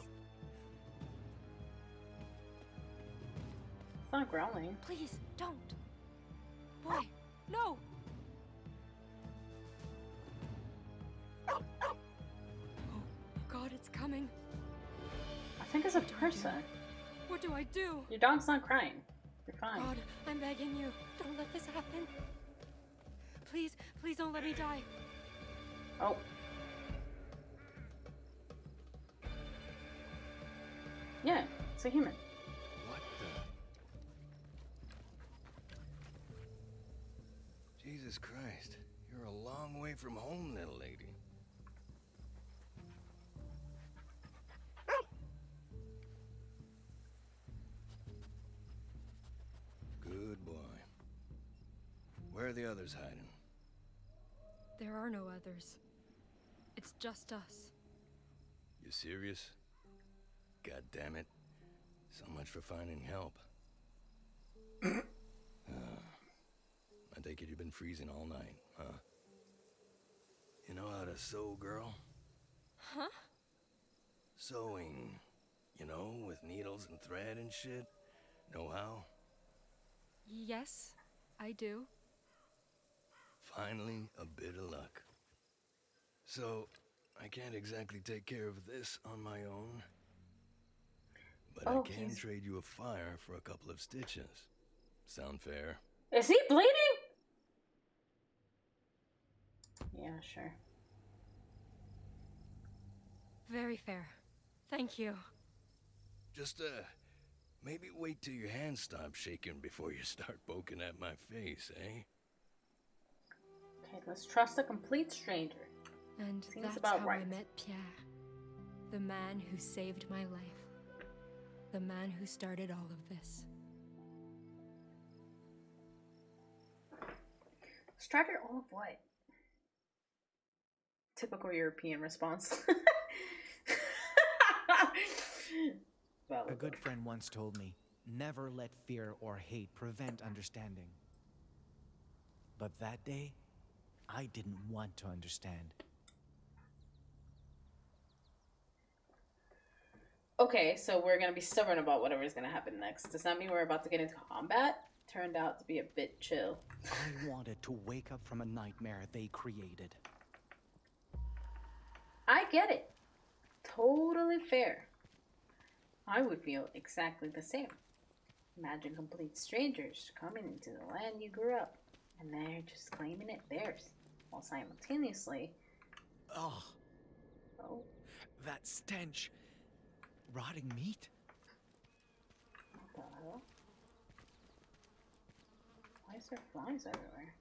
Speaker 1: It's not growling.
Speaker 4: Please, don't. Boy, no. Oh, God, it's coming.
Speaker 1: I think it's a person.
Speaker 4: What do I do?
Speaker 1: Your dog's not crying. You're fine.
Speaker 4: God, I'm begging you. Don't let this happen. Please, please don't let me die.
Speaker 1: Oh. Yeah, it's a human.
Speaker 2: What the? Jesus Christ. You're a long way from home, little lady. Good boy. Where are the others hiding?
Speaker 4: There are no others. It's just us.
Speaker 2: You serious? God damn it. So much for finding help. I take it you've been freezing all night, huh? You know how to sew, girl?
Speaker 4: Huh?
Speaker 2: Sewing. You know, with needles and thread and shit. Know how?
Speaker 4: Yes, I do.
Speaker 2: Finally, a bit of luck. So, I can't exactly take care of this on my own. But I can trade you a fire for a couple of stitches. Sound fair?
Speaker 1: Is he bleeding? Yeah, sure.
Speaker 4: Very fair. Thank you.
Speaker 2: Just, maybe wait till your hands stop shaking before you start poking at my face, eh?
Speaker 1: Okay, let's trust a complete stranger.
Speaker 4: And
Speaker 1: Seems
Speaker 4: that's
Speaker 1: about
Speaker 4: how
Speaker 1: right.
Speaker 4: I met Pierre. The man who saved my life. The man who started all of this.
Speaker 1: Started all of what? Typical European response.
Speaker 5: A good friend once told me, never let fear or hate prevent understanding. But that day, I didn't want to understand.
Speaker 1: Okay, so we're gonna be stubborn about whatever's gonna happen next. Does that mean we're about to get into combat? Turned out to be a bit chill.
Speaker 5: I wanted to wake up from a nightmare they created.
Speaker 1: I get it. Totally fair. I would feel exactly the same. Imagine complete strangers coming into the land you grew up, and they're just claiming it theirs, while simultaneously...
Speaker 5: Oh.
Speaker 1: Oh.
Speaker 5: That stench. Rotting meat?
Speaker 1: What the hell? Why is there flies everywhere?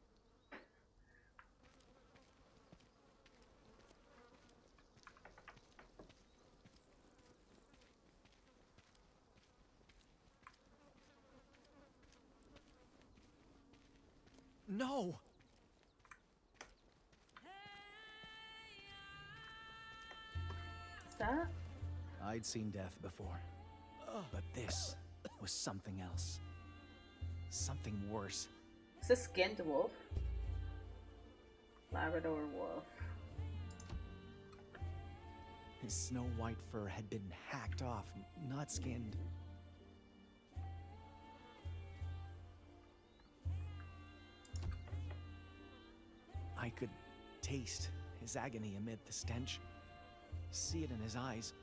Speaker 5: No!
Speaker 1: Is that?
Speaker 5: I'd seen death before, but this was something else. Something worse.
Speaker 1: Is this skinned wolf? Labrador wolf.
Speaker 5: His snow-white fur had been hacked off, not skinned. I could taste his agony amid the stench, see it in his eyes.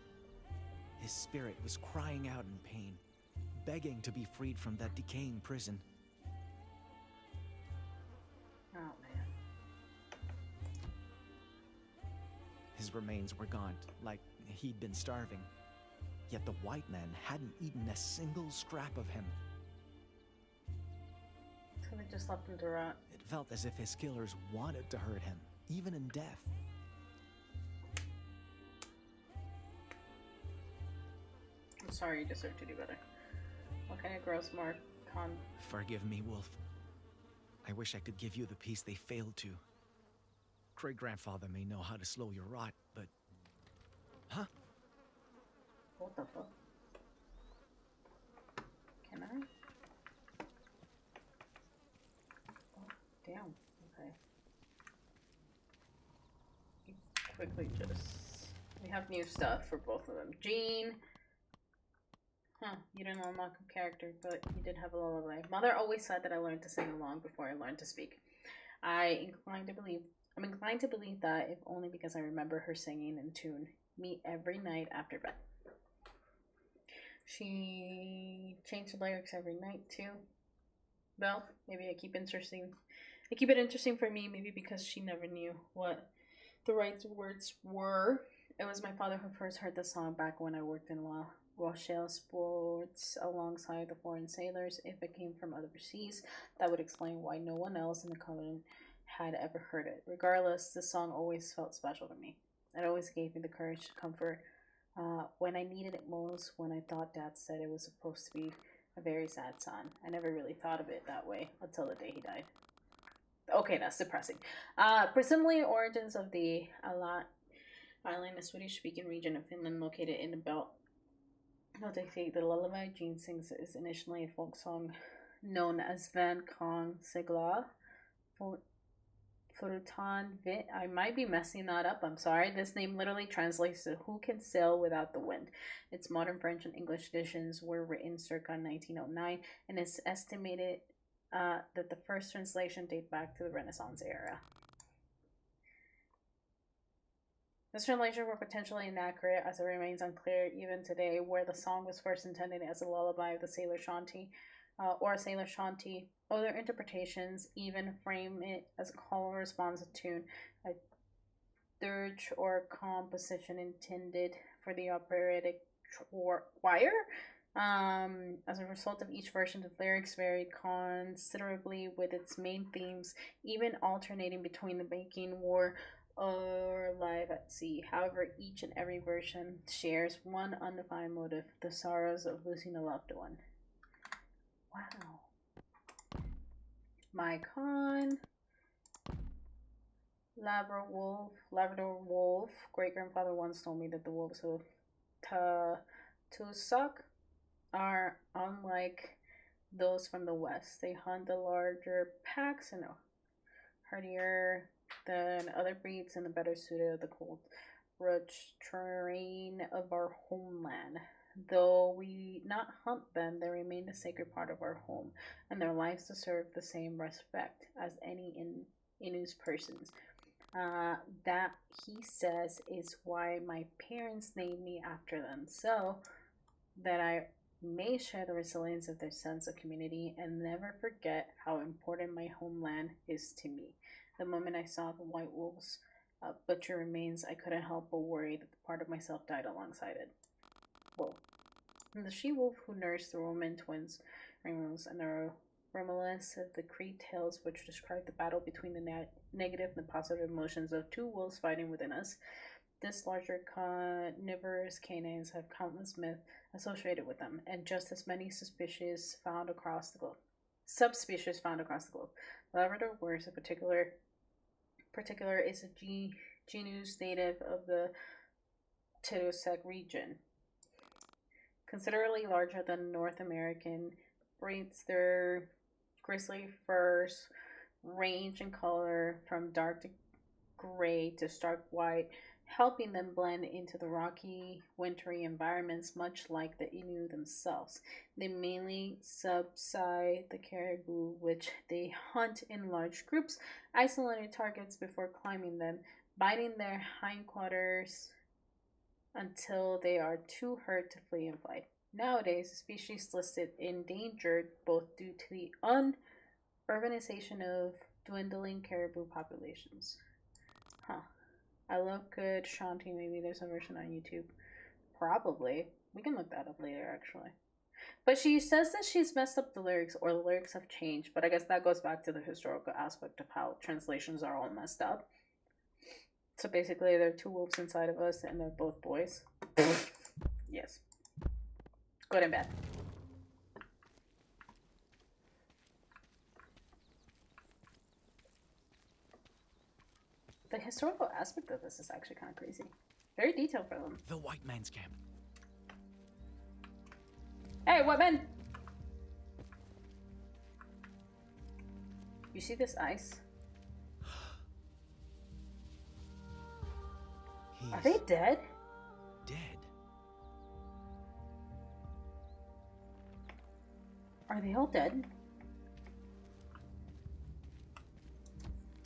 Speaker 5: His spirit was crying out in pain, begging to be freed from that decaying prison.
Speaker 1: Oh, man.
Speaker 5: His remains were gaunt, like he'd been starving. Yet the white man hadn't eaten a single scrap of him.
Speaker 1: So they just left him to rot.
Speaker 5: It felt as if his killers wanted to hurt him, even in death.
Speaker 1: I'm sorry, you deserve to do better. What kind of gross mark
Speaker 5: Forgive me, Wolf. I wish I could give you the peace they failed to. Great-grandfather may know how to slow your rot, but... Huh?
Speaker 1: What the fuck? Can I? Oh, damn. Okay. Quickly just... We have new stuff for both of them. Jeanne. Huh, you didn't unlock a character, but you did have a lullaby. Mother always said that I learned to sing along before I learned to speak. I'm inclined to believe that, if only because I remember her singing in tune me every night after bed. She changed the lyrics every night too. Well, maybe I keep it interesting for me, maybe because she never knew what the right words were. It was my father who first heard the song back when I worked in Rochelle Sports alongside the foreign sailors. If it came from overseas, that would explain why no one else in the Covenant had ever heard it. Regardless, this song always felt special to me. It always gave me the courage to comfort when I needed it most, when I thought Dad said it was supposed to be a very sad song. I never really thought of it that way until the day he died. Okay, that's depressing. Presumably, origins of the Island, a Swedish-speaking region of Finland located in the belt. The lullaby Jeanne sings is initially a folk song known as Van Kong Sigla. Forutan Vit. I might be messing that up. I'm sorry. This name literally translates to "Who Can Sail Without the Wind." Its modern French and English editions were written circa 1909, and it's estimated that the first translation date back to the Renaissance era. This translation were potentially inaccurate, as it remains unclear even today where the song was first intended as a lullaby of the sailor shanty, or a sailor shanty. Other interpretations even frame it as a call and response tune, a dirge or composition intended for the operatic choir. As a result of each version, the lyrics varied considerably, with its main themes even alternating between the making war or live at sea. However, each and every version shares one undefined motive: the sorrows of losing a loved one. Wow. Maikan. Labrador wolf. Great-grandfather once told me that the wolves of Tusok are unlike those from the west. They hunt the larger packs and are hardier than other breeds and better suited to the cold, rugged terrain of our homeland. Though we not hunt them, they remain a sacred part of our home, and their lives deserve the same respect as any Innu's persons. That, he says, is why my parents named me after them, so that I may share the resilience of their sense of community and never forget how important my homeland is to me. The moment I saw the white wolves butcher remains, I couldn't help but worry that the part of myself died alongside it. Whoa. And the she-wolf who nursed the Roman twins, Romulus and the Romulus of the Crete tales, which describe the battle between the negative and the positive emotions of two wolves fighting within us. This larger carnivorous canines have countless myths associated with them, and just as many subspecies found across the globe. Labrador wolves, in particular is a genus native of the Tadoussac region. Considerably larger than North American breeds, their grizzly furs range in color from dark to gray to stark white, helping them blend into the rocky, wintry environments much like the Innu themselves. They mainly subside the caribou, which they hunt in large groups, isolating targets before climbing them, biting their hindquarters until they are too hurt to flee and fight. Nowadays, the species listed endangered both due to the urbanization of dwindling caribou populations. Huh. I love good Shanti. Maybe there's a version on YouTube. Probably. We can look that up later, actually. But she says that she's messed up the lyrics, or the lyrics have changed. But I guess that goes back to the historical aspect of how translations are all messed up. So basically, there are two wolves inside of us, and they're both boys. Yes. Good and bad. The historical aspect of this is actually kind of crazy. Very detailed for them.
Speaker 5: The white man's camp.
Speaker 1: Hey, white man! You see this ice? Are they dead?
Speaker 5: Dead?
Speaker 1: Are they all dead?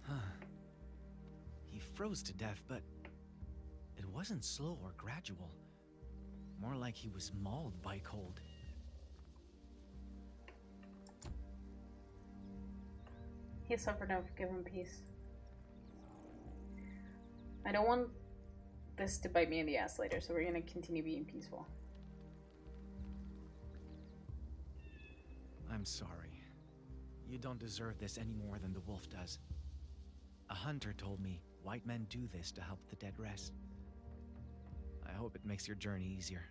Speaker 5: Huh. He froze to death, but it wasn't slow or gradual. More like he was mauled by cold.
Speaker 1: He suffered no forgiven peace. I don't want this to bite me in the ass later, so we're gonna continue being peaceful.
Speaker 5: I'm sorry. You don't deserve this any more than the wolf does. A hunter told me white men do this to help the dead rest. I hope it makes your journey easier.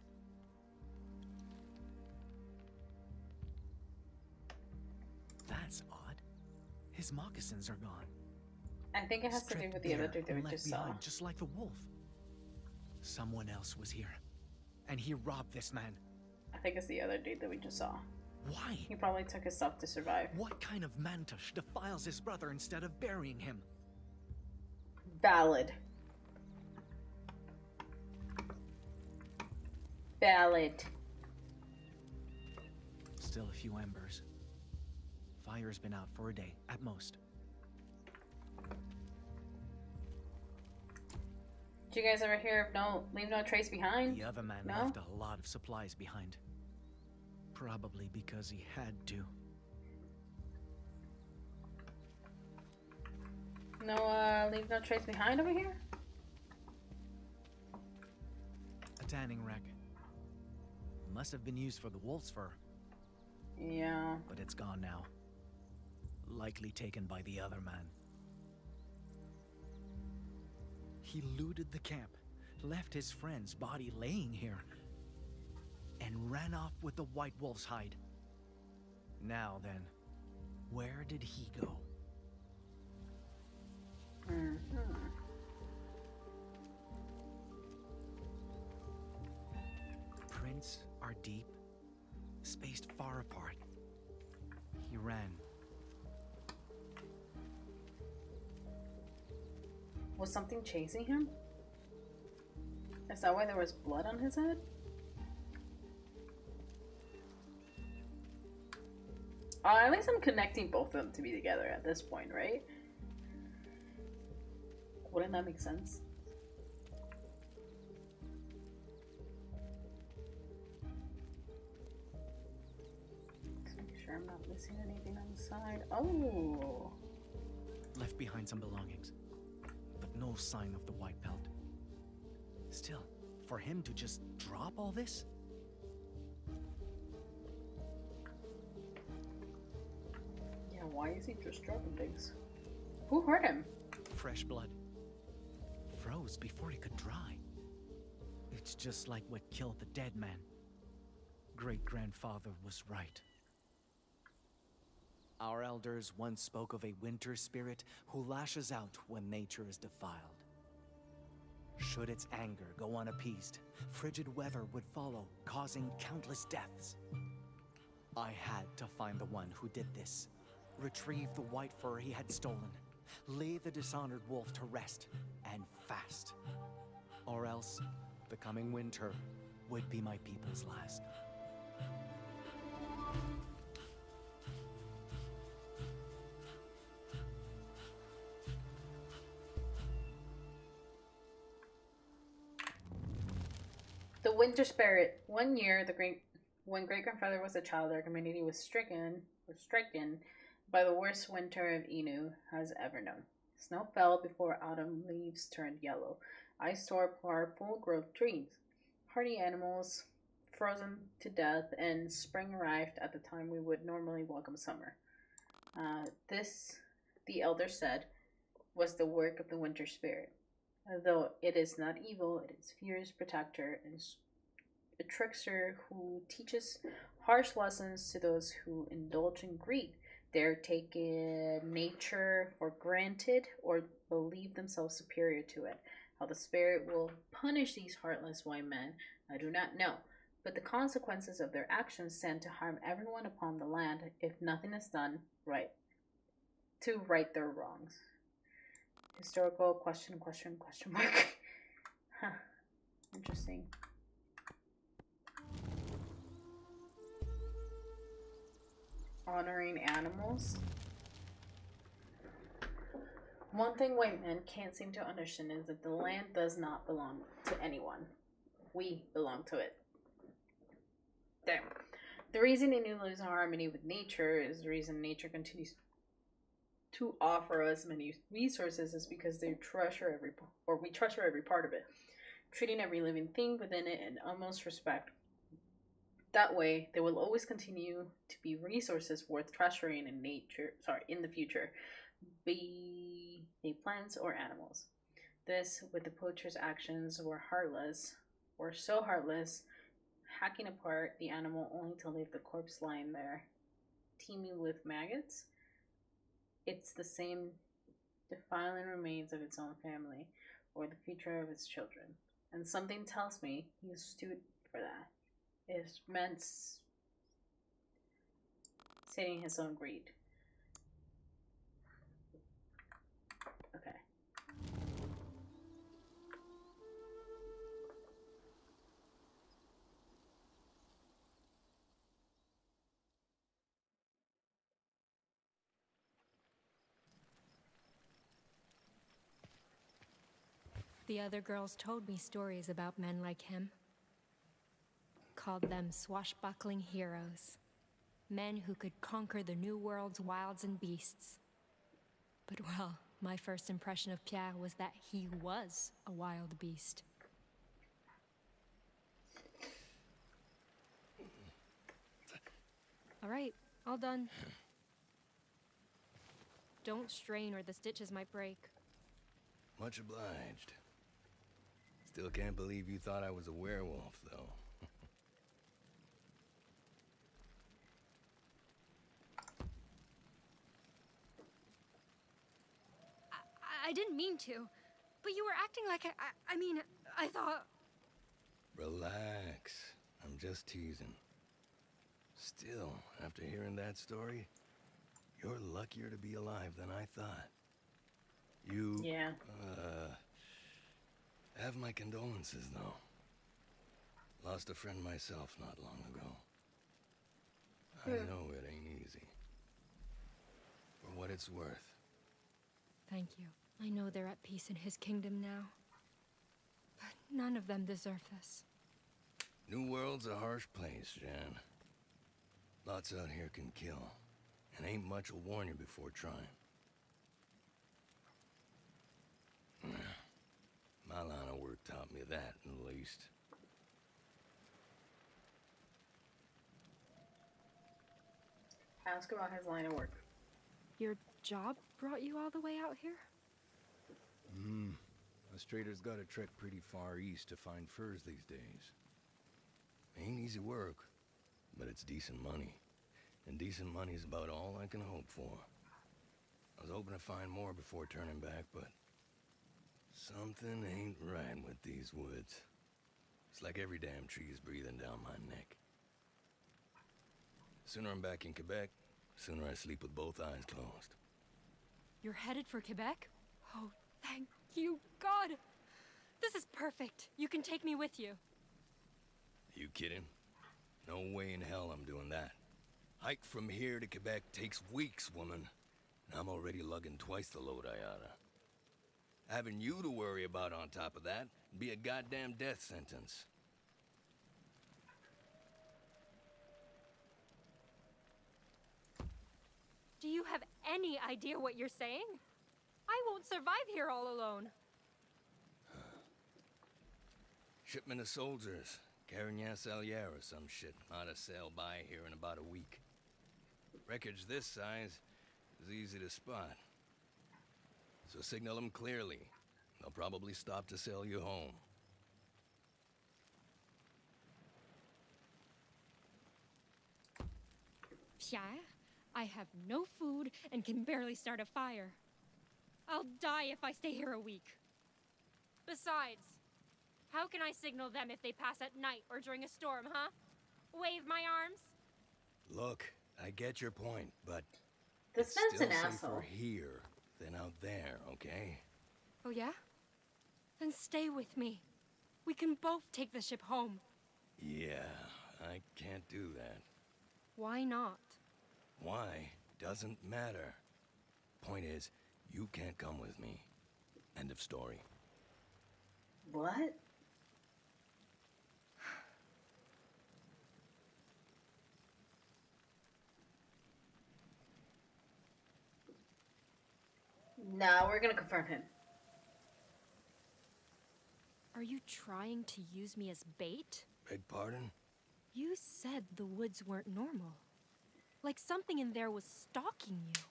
Speaker 5: That's odd. His moccasins are gone.
Speaker 1: I think it has to do with the other dude that we just saw.
Speaker 5: Just like the wolf. Someone else was here, and he robbed this man.
Speaker 1: I think it's the other dude that we just saw.
Speaker 5: Why?
Speaker 1: He probably took his stuff to survive.
Speaker 5: What kind of mantush defiles his brother instead of burying him?
Speaker 1: Valid. Valid.
Speaker 5: Still a few embers. Fire's been out for a day, at most.
Speaker 1: Did you guys ever hear of leave no trace behind?
Speaker 5: The other man left a lot of supplies behind. Probably because he had to.
Speaker 1: No, leave no trace behind over here?
Speaker 5: A tanning rack. Must have been used for the wolf's fur.
Speaker 1: Yeah.
Speaker 5: But it's gone now. Likely taken by the other man. He looted the camp, left his friend's body laying here, and ran off with the white wolf's hide. Now then, where did he go? Prints are deep, spaced far apart. He ran.
Speaker 1: Was something chasing him? Is that why there was blood on his head? at least I'm connecting both of them to be together at this point, right? Wouldn't that make sense? Just make sure I'm not missing anything on the side. Oh!
Speaker 5: Left behind some belongings, but no sign of the white belt. Still, for him to just drop all this?
Speaker 1: Yeah, why is he just dropping things? Who hurt him?
Speaker 5: Fresh blood. Froze before it could dry. It's just like what killed the dead man. Great-grandfather was right. Our elders once spoke of a winter spirit who lashes out when nature is defiled. Should its anger go unappeased, frigid weather would follow, causing countless deaths. I had to find the one who did this, retrieve the white fur he had stolen, lay the dishonored wolf to rest, and fast. Or else, the coming winter would be my people's last.
Speaker 1: The winter spirit. One year, when great-grandfather was a child, our community was stricken by the worst winter of Innu has ever known. Snow fell before autumn leaves turned yellow. Ice tore apart full-grown trees. Hardy animals frozen to death, and spring arrived at the time we would normally welcome summer. This, the elder said, was the work of the winter spirit. Though it is not evil, it is fierce protector and a trickster who teaches harsh lessons to those who indulge in greed, dare take nature for granted, or believe themselves superior to it. How the spirit will punish these heartless white men, I do not know, but the consequences of their actions tend to harm everyone upon the land if nothing is done right to right their wrongs. Historical question mark. Huh. Interesting. Honoring animals. One thing white men can't seem to understand is that the land does not belong to anyone. We belong to it. There. The reason Innu lives in harmony with nature is the reason nature continues to offer us many resources is because we treasure every part of it, treating every living thing within it in utmost respect. That way, there will always continue to be resources worth treasuring in the future, be they plants or animals. This, with the poacher's actions, were so heartless, hacking apart the animal only to leave the corpse lying there, teeming with maggots. It's the same defiling remains of its own family, or the future of its children. And something tells me he stood for that. It meant stating his own greed. Okay.
Speaker 4: The other girls told me stories about men like him. Called them swashbuckling heroes. Men who could conquer the new world's wilds and beasts. But well, my first impression of Pierre was that he was a wild beast. All right, all done. Don't strain or the stitches might break.
Speaker 2: Much obliged. Still can't believe you thought I was a werewolf, though.
Speaker 4: I didn't mean to, but you were acting like I mean, I thought...
Speaker 2: Relax. I'm just teasing. Still, after hearing that story, you're luckier to be alive than I thought. You,
Speaker 1: yeah.
Speaker 2: Have my condolences, though. Lost a friend myself not long ago. I know it ain't easy. what it's worth.
Speaker 4: Thank you. I know they're at peace in his kingdom now. But none of them deserve this.
Speaker 2: New World's a harsh place, Jeanne. Lots out here can kill. And ain't much will warn you before trying. My line of work taught me that, at least.
Speaker 1: Ask about his line of work.
Speaker 4: Your job brought you all the way out here?
Speaker 2: Us traders gotta trek pretty far east to find furs these days. Ain't easy work, but it's decent money. And decent money's about all I can hope for. I was hoping to find more before turning back, but something ain't right with these woods. It's like every damn tree is breathing down my neck. Sooner I'm back in Quebec, sooner I sleep with both eyes closed.
Speaker 4: You're headed for Quebec? Oh, thank you, God! This is perfect. You can take me with you.
Speaker 2: You kidding? No way in hell I'm doing that. Hike from here to Quebec takes weeks, woman. And I'm already lugging twice the load I oughta. Having you to worry about on top of that would be a goddamn death sentence.
Speaker 4: Do you have any idea what you're saying? I won't survive here all alone.
Speaker 2: Shipment of soldiers, carrying Salier or some shit, oughta sail by here in about a week. Wreckage this size is easy to spot. So signal them clearly. They'll probably stop to sail you home.
Speaker 4: Pierre, I have no food and can barely start a fire. I'll die if I stay here a week. Besides, how can I signal them if they pass at night or during a storm, huh? Wave my arms?
Speaker 2: Look, I get your point, but
Speaker 1: This
Speaker 2: it's
Speaker 1: man's
Speaker 2: still
Speaker 1: an
Speaker 2: safer
Speaker 1: asshole.
Speaker 2: here than out there, okay?
Speaker 4: Oh yeah? Then stay with me. We can both take the ship home.
Speaker 2: Yeah, I can't do that.
Speaker 4: Why not?
Speaker 2: Why doesn't matter. Point is, you can't come with me. End of story.
Speaker 1: What? No, we're gonna confront him.
Speaker 4: Are you trying to use me as bait?
Speaker 2: Beg pardon?
Speaker 4: You said the woods weren't normal. Like something in there was stalking you.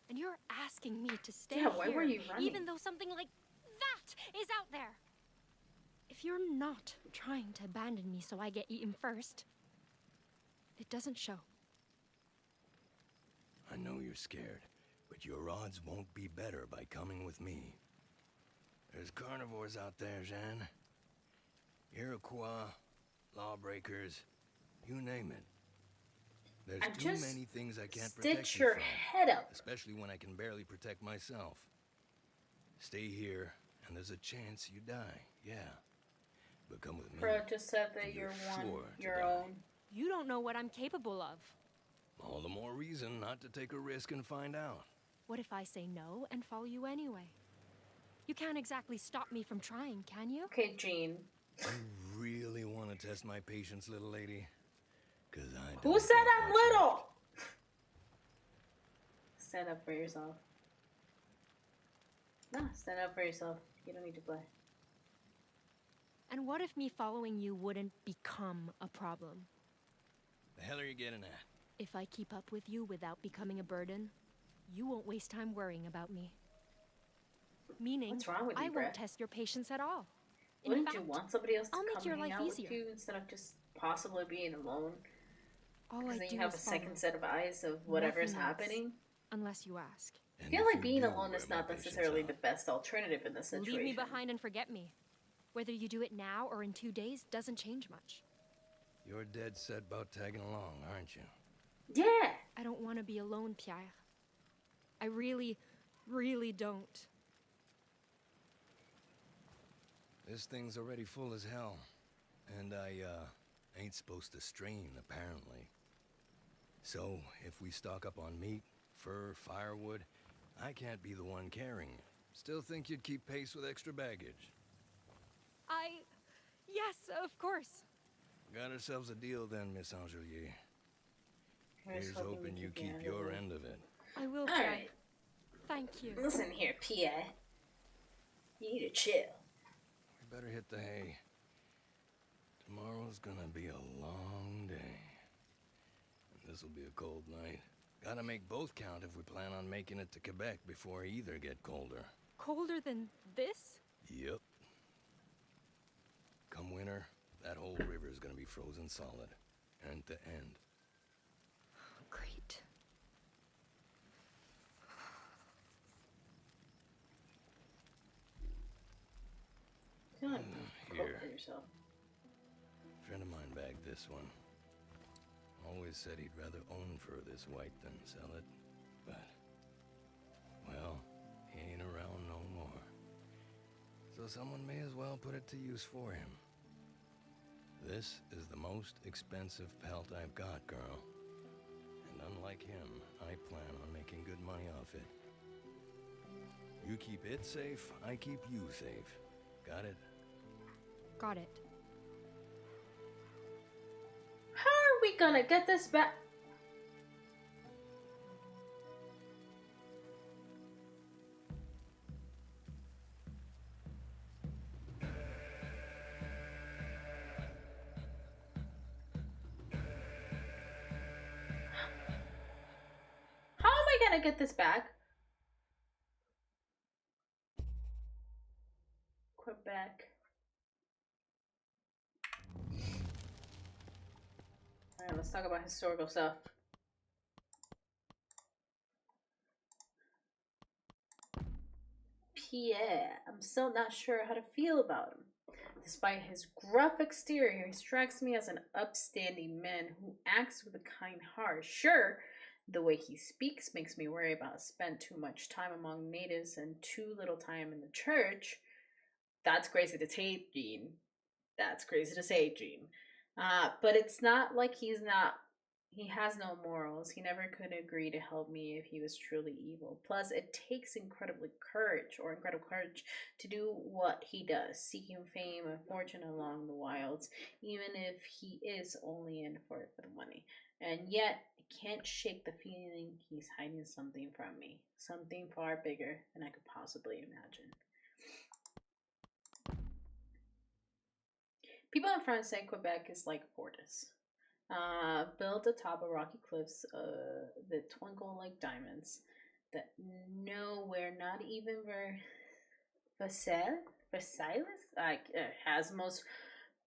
Speaker 4: And you're asking me to stay
Speaker 1: Yeah, why
Speaker 4: here,
Speaker 1: were you running?
Speaker 4: even though something like that is out there. If you're not trying to abandon me so I get eaten first, it doesn't show.
Speaker 2: I know you're scared, but your odds won't be better by coming with me. There's carnivores out there, Jeanne. Iroquois, lawbreakers, you name it. There's too many things I can't protect
Speaker 1: stitch
Speaker 2: you
Speaker 1: your
Speaker 2: from,
Speaker 1: head up.
Speaker 2: especially when I can barely protect myself. Stay here, and there's a chance you die, yeah. But come with me.
Speaker 1: Bro just said that
Speaker 2: and
Speaker 1: you're one,
Speaker 2: sure to
Speaker 1: your
Speaker 2: die.
Speaker 1: own.
Speaker 4: You don't know what I'm capable of.
Speaker 2: All the more reason not to take a risk and find out.
Speaker 4: What if I say no and follow you anyway? You can't exactly stop me from trying, can you?
Speaker 1: Okay, Jeanne.
Speaker 2: You really want to test my patience, little lady? 'Cause I
Speaker 1: Who
Speaker 2: don't
Speaker 1: said
Speaker 2: got
Speaker 1: I'm
Speaker 2: much
Speaker 1: little?
Speaker 2: left.
Speaker 1: Stand up for yourself. No, stand up for yourself. You don't need to play.
Speaker 4: And what if me following you wouldn't become a problem?
Speaker 2: The hell are you getting at?
Speaker 4: If I keep up with you without becoming a burden, you won't waste time worrying about me. Meaning,
Speaker 1: What's wrong with you,
Speaker 4: I
Speaker 1: Brett?
Speaker 4: won't test your patience at all. In
Speaker 1: Wouldn't
Speaker 4: fact,
Speaker 1: you want somebody else to
Speaker 4: I'll make
Speaker 1: come
Speaker 4: your
Speaker 1: hang
Speaker 4: life
Speaker 1: out
Speaker 4: easier.
Speaker 1: with you instead of just possibly being alone?
Speaker 4: all
Speaker 1: Because
Speaker 4: I
Speaker 1: then
Speaker 4: do
Speaker 1: you have a
Speaker 4: is follow,
Speaker 1: second set of eyes of whatever's
Speaker 4: Nothing else.
Speaker 1: happening.
Speaker 4: unless you ask.
Speaker 1: I
Speaker 2: And
Speaker 1: feel
Speaker 2: if
Speaker 1: like
Speaker 2: you
Speaker 1: being
Speaker 2: do
Speaker 1: alone
Speaker 2: wear
Speaker 1: is
Speaker 2: my
Speaker 1: not
Speaker 2: patience
Speaker 1: necessarily
Speaker 2: out,
Speaker 1: the best alternative in this situation.
Speaker 4: Leave me behind and forget me. Whether you do it now or in 2 days doesn't change much.
Speaker 2: You're dead set about tagging along, aren't you?
Speaker 1: Yeah!
Speaker 4: I don't want to be alone, Pierre. I really, really don't.
Speaker 2: This thing's already full as hell. And I, ain't supposed to strain, apparently. So, if we stock up on meat, fur, firewood. I can't be the one carrying it. Still think you'd keep pace with extra baggage?
Speaker 4: Yes, of course.
Speaker 2: Got ourselves a deal then, Miss Angelier. Here's hoping you keep your end of it.
Speaker 4: I will try.
Speaker 1: Alright.
Speaker 4: Thank you.
Speaker 1: Listen here, P.A. You need to chill.
Speaker 2: We better hit the hay. Tomorrow's gonna be a long day. And this'll be a cold night. Gotta make both count if we plan on making it to Quebec before either get colder.
Speaker 4: Colder than this?
Speaker 2: Yep. Come winter, that whole river's gonna be frozen solid. End to end.
Speaker 4: Great.
Speaker 2: Here. Friend of mine bagged this one. Always said he'd rather own fur this white than sell it. But, well, he ain't around no more. So someone may as well put it to use for him. This is the most expensive pelt I've got, girl. And unlike him, I plan on making good money off it. You keep it safe, I keep you safe. Got it?
Speaker 4: Got it.
Speaker 1: How are we gonna get this back? How am I gonna get this back? Quebec. Alright, let's talk about historical stuff. Pierre, I'm still not sure how to feel about him. Despite his gruff exterior, he strikes me as an upstanding man who acts with a kind heart. Sure, the way he speaks makes me worry about spending too much time among natives and too little time in the church. That's crazy to say, Jeanne. That's crazy to say, Jeanne. But it's not like he has no morals. He never could agree to help me if he was truly evil. Plus, it takes incredible courage to do what he does, seeking fame and fortune along the wilds, even if he is only in for it for the money. And yet, I can't shake the feeling he's hiding something from me. Something far bigger than I could possibly imagine. People in France say Quebec is like a fortress. Built atop of rocky cliffs that twinkle like diamonds. That nowhere, not even Versailles, has most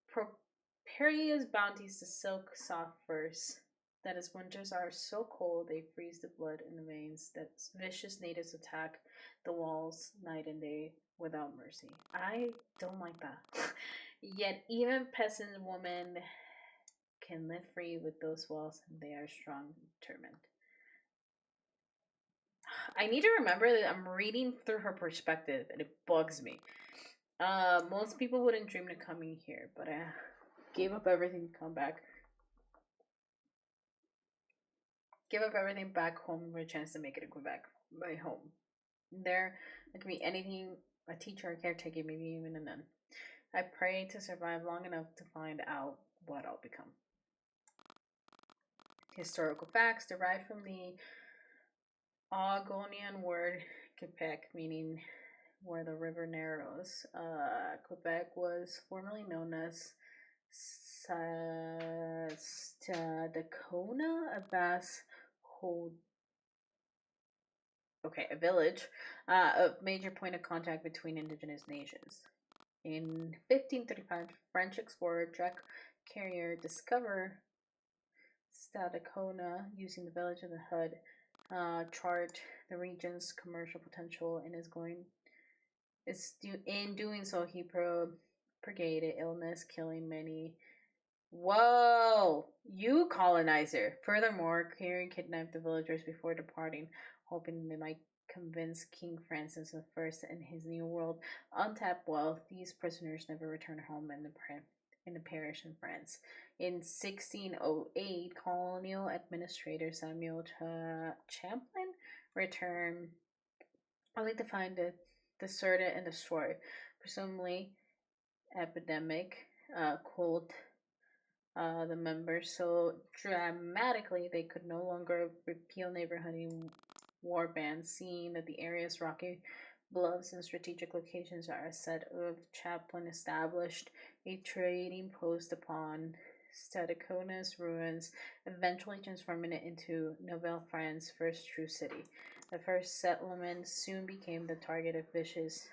Speaker 1: precarious bounties to silk soft furs. That its winters are so cold they freeze the blood in the veins. That vicious natives attack the walls night and day without mercy. I don't like that. Yet even peasant women can live free with those walls, and they are strong and determined. I need to remember that I'm reading through her perspective, and it bugs me. Most people wouldn't dream of coming here, but I gave up everything to come back. Give up everything back home for a chance to make it in Quebec, my home. There, I can be anything, a teacher, a caretaker, maybe even a nun. I pray to survive long enough to find out what I'll become. Historical facts derived from the Algonquian word Quebec, meaning where the river narrows. Quebec was formerly known as Stadacona, a village, a major point of contact between indigenous nations. In 1535, French explorer Jacques Carrier discovered Stadacona using the village of the Hood, chart the region's commercial potential, and in doing so he propagated illness, killing many. Whoa, you colonizer! Furthermore, Carrier kidnapped the villagers before departing, hoping they might convince King Francis I and his New World untapped wealth. These prisoners never returned home in the parish in France. In 1608, colonial administrator Samuel Champlain return only to find it deserted and destroyed. Presumably, epidemic cooled the members so dramatically they could no longer repeal neighborhood war bans, seeing that the area's rocky bluffs and strategic locations are a set of Chaplin established a trading post upon Stadacona's ruins, eventually transforming it into Nouvelle France's first true city. The first settlement soon became the target of vicious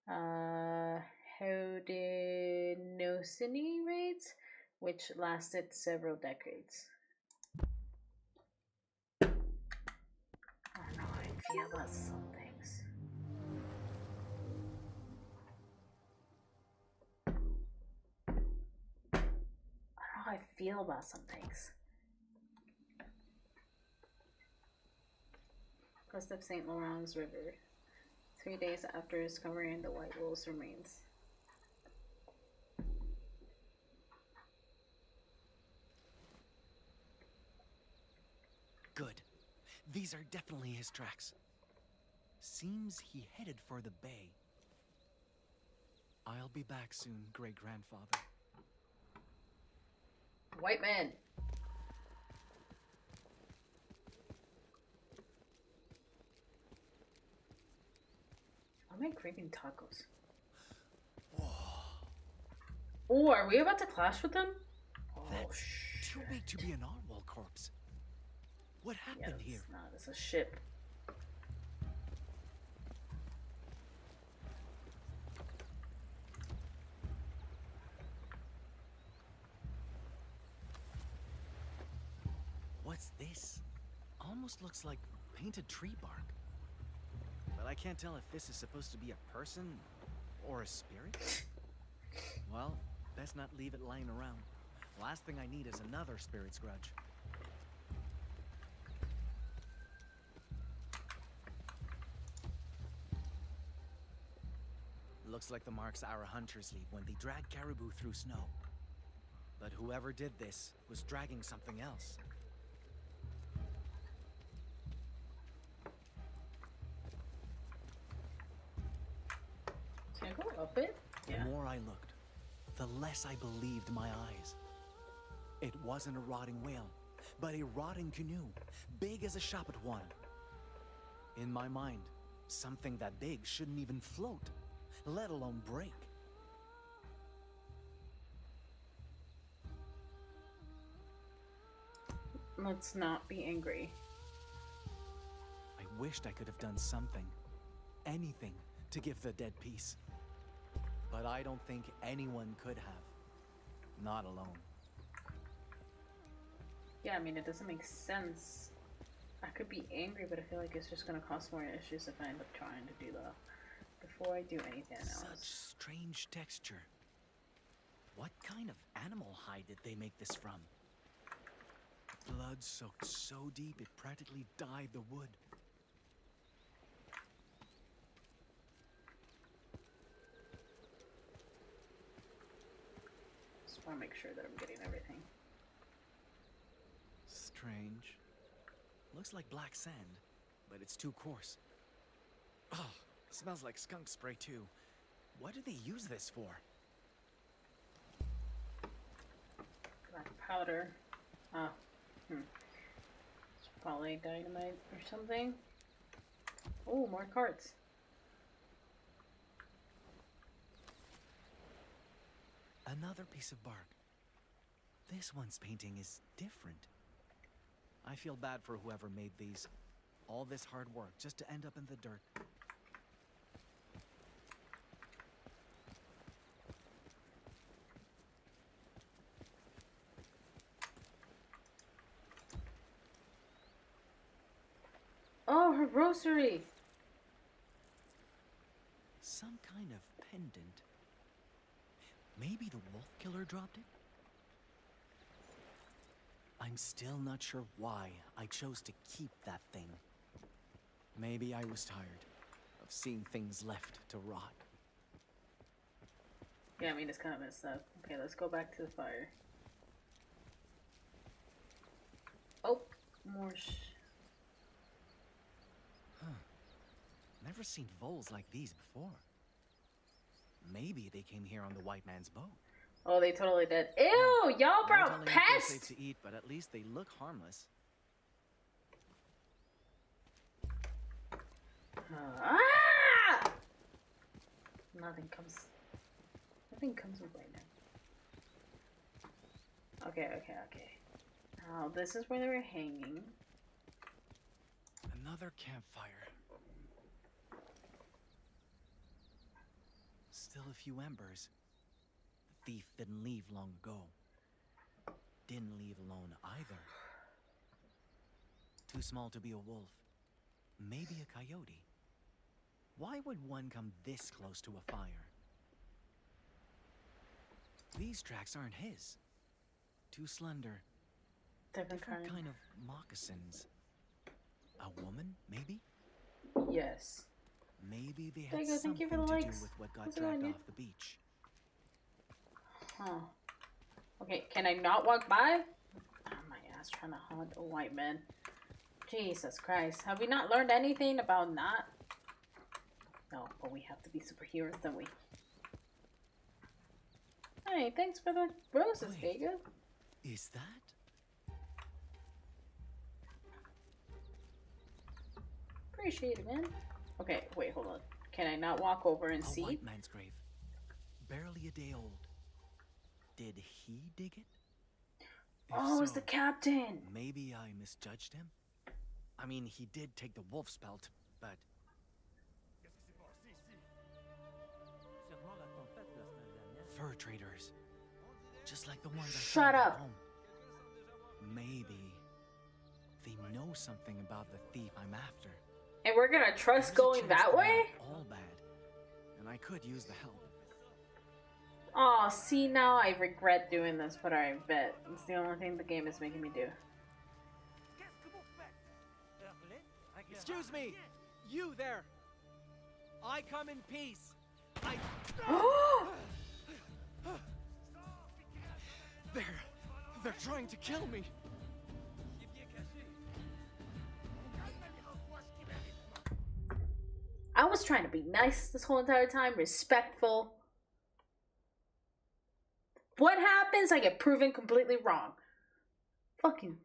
Speaker 1: Haudenosaunee raids, which lasted several decades. I don't know how I feel about some things. I don't know how I feel about some things. Coast of St. Lawrence River, 3 days after discovering the White Wolf's remains.
Speaker 5: Good. These are definitely his tracks. Seems he headed for the bay. I'll be back soon, great-grandfather.
Speaker 1: White man! Why am I craving tacos? Oh, are we about to clash with them?
Speaker 5: That's too big to be an Arwal corpse. What happened here?
Speaker 1: Not. It's a ship.
Speaker 5: What's this? Almost looks like painted tree bark. But I can't tell if this is supposed to be a person or a spirit. Well, best not leave it lying around. Last thing I need is another spirit's grudge. Looks like the marks our hunters leave when they drag caribou through snow. But whoever did this was dragging something else.
Speaker 1: Can I go up it?
Speaker 5: Yeah. The more I looked, the less I believed my eyes. It wasn't a rotting whale, but a rotting canoe, big as a shop at one. In my mind, something that big shouldn't even float, let alone break.
Speaker 1: Let's not be angry.
Speaker 5: I wished I could have done something, anything, to give the dead peace. But I don't think anyone could have. Not alone.
Speaker 1: Yeah, I mean, it doesn't make sense. I could be angry, but I feel like it's just gonna cause more issues if I end up trying to do that before I do anything else.
Speaker 5: Such strange texture. What kind of animal hide did they make this from? Blood soaked so deep it practically dyed the wood.
Speaker 1: Just want to make sure that I'm getting everything.
Speaker 5: Strange. Looks like black sand, but it's too coarse. Oh, smells like skunk spray too. What do they use this for?
Speaker 1: Black powder. It's probably dynamite or something. Oh, more cards.
Speaker 5: Another piece of bark. This one's painting is different. I feel bad for whoever made these. All this hard work just to end up in the dirt.
Speaker 1: Oh, her rosary!
Speaker 5: Some kind of pendant. Maybe the wolf killer dropped it? I'm still not sure why I chose to keep that thing. Maybe I was tired of seeing things left to rot.
Speaker 1: Yeah, I mean, it's kind of messed up. Okay, let's go back to the fire. Oh, more
Speaker 5: Never seen voles like these before. Maybe they came here on the white man's boat.
Speaker 1: Oh, they totally did. Ew, y'all brought pests!
Speaker 5: Safe to eat, but at least they look harmless.
Speaker 1: Ah! Nothing comes with right now. Okay. Now this is where they were hanging.
Speaker 5: Another campfire. Still a few embers. The thief didn't leave long ago. Didn't leave alone either. Too small to be a wolf. Maybe a coyote. Why would one come this close to a fire? These tracks aren't his. Too slender. Different kind of moccasins. A woman, maybe?
Speaker 1: Yes.
Speaker 5: Maybe they had something to do with what got dragged off the beach.
Speaker 1: Huh. Okay, can I not walk by? Oh my ass, trying to hunt a white man. Jesus Christ. Have we not learned anything about not? No, but we have to be superheroes, don't we? Hey, thanks for the roses, Vega.
Speaker 5: Is that?
Speaker 1: Appreciate it, man. Okay, wait, hold on. Can I not walk over and see?
Speaker 5: A white man's grave. Barely a day old. Did he dig it?
Speaker 1: Oh, it's the captain.
Speaker 5: Maybe I misjudged him. I mean, he did take the wolf's pelt, but... Fur traders. Just like the ones I
Speaker 1: Shut
Speaker 5: found
Speaker 1: up.
Speaker 5: at home. Maybe they know something about the thief I'm after.
Speaker 1: And we're gonna trust going that way?
Speaker 5: All bad. And I could use the help.
Speaker 1: Oh, see, now I regret doing this, but I bet it's the only thing the game is making me do.
Speaker 5: Excuse me! You there! I come in peace! They're trying to kill me!
Speaker 1: I was trying to be nice this whole entire time, respectful. What happens? I get proven completely wrong. Fucking...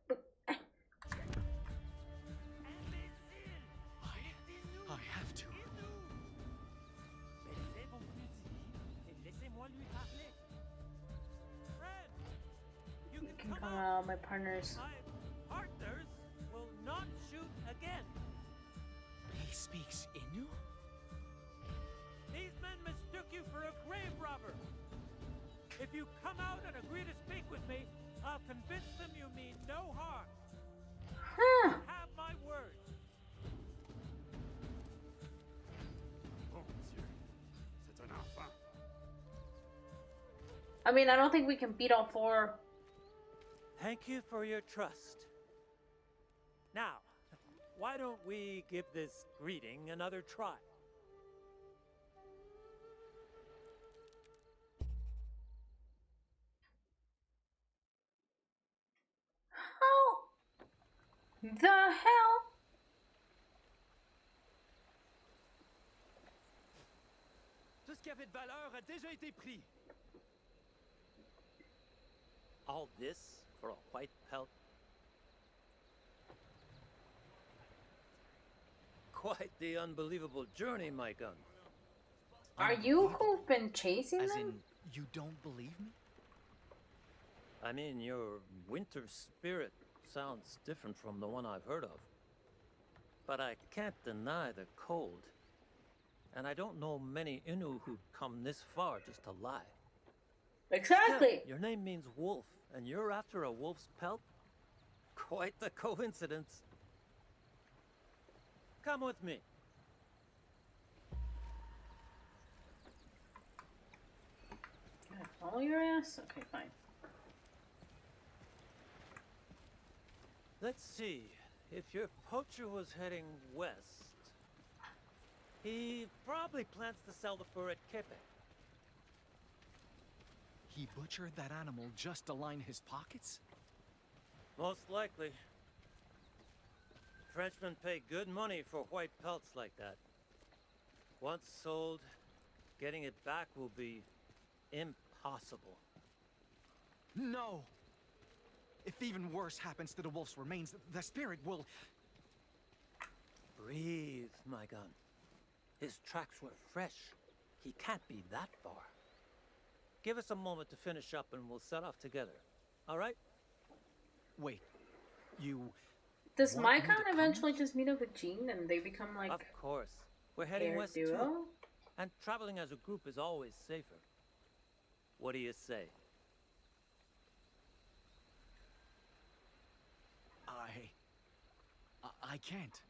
Speaker 5: I have to.
Speaker 1: You can come out, my partners.
Speaker 6: My partners will not shoot again.
Speaker 5: He speaks Innu?
Speaker 6: These men mistook you for a grave robber. If you come out and agree to speak with me, I'll convince them you mean no harm.
Speaker 1: Huh.
Speaker 6: Have my word.
Speaker 1: I mean, I don't think we can beat all four.
Speaker 6: Thank you for your trust. Now, why don't we give this greeting another try?
Speaker 1: How the hell?
Speaker 6: Tout ce qui avait de valeur a déjà été pris. All this for a white pelt? Quite the unbelievable journey, Maikan.
Speaker 1: Are you who've been chasing them?
Speaker 5: As in, you don't believe me?
Speaker 6: I mean, your winter spirit sounds different from the one I've heard of. But I can't deny the cold. And I don't know many Innu who'd come this far just to lie.
Speaker 1: Exactly.
Speaker 6: Still, your name means wolf, and you're after a wolf's pelt? Quite the coincidence. Come with me.
Speaker 1: Can I follow your ass? Okay, fine.
Speaker 6: Let's see. If your poacher was heading west, he probably plans to sell the fur at Kepe.
Speaker 5: He butchered that animal just to line his pockets?
Speaker 6: Most likely. Frenchmen pay good money for white pelts like that. Once sold, getting it back will be impossible.
Speaker 5: No! If even worse happens to the wolf's remains, the spirit will...
Speaker 6: Breathe, Maikan. His tracks were fresh. He can't be that far. Give us a moment to finish up and we'll set off together. All right?
Speaker 5: Wait, you...
Speaker 1: Does
Speaker 5: want me to
Speaker 1: Maikan
Speaker 5: come?
Speaker 1: eventually just meet up with Jeanne and they become like
Speaker 6: Of course. We're heading
Speaker 1: pair
Speaker 6: west
Speaker 1: duo?
Speaker 6: too. And traveling as a group is always safer. What do you say?
Speaker 5: I can't.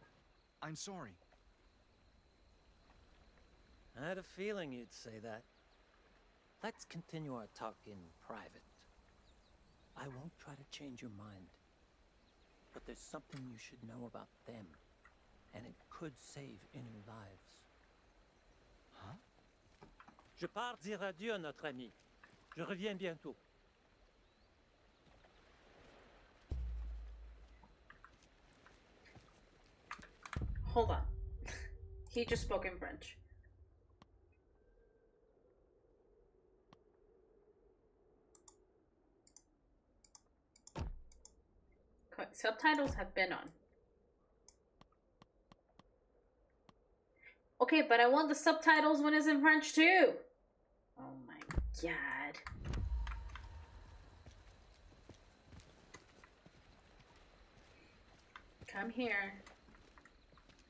Speaker 5: I'm sorry.
Speaker 6: I had a feeling you'd say that. Let's continue our talk in private. I won't try to change your mind. But there's something you should know about them. And it could save Innu lives.
Speaker 5: Huh?
Speaker 6: Je pars dire adieu à notre ami. Je reviens bientôt.
Speaker 1: Hold on. He just spoke in French. Subtitles have been on. Okay, but I want the subtitles when it's in French too. Oh my god. Come here.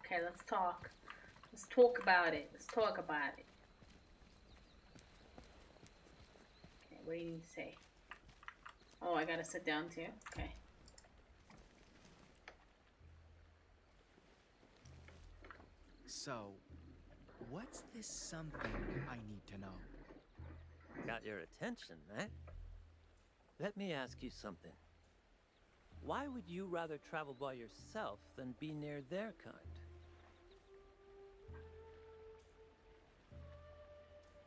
Speaker 1: Okay, let's talk. Let's talk about it. Let's talk about it. Okay, what do you need to say? Oh, I gotta sit down too? Okay.
Speaker 5: So, what's this something I need to know?
Speaker 6: Got your attention, eh? Let me ask you something. Why would you rather travel by yourself than be near their kind?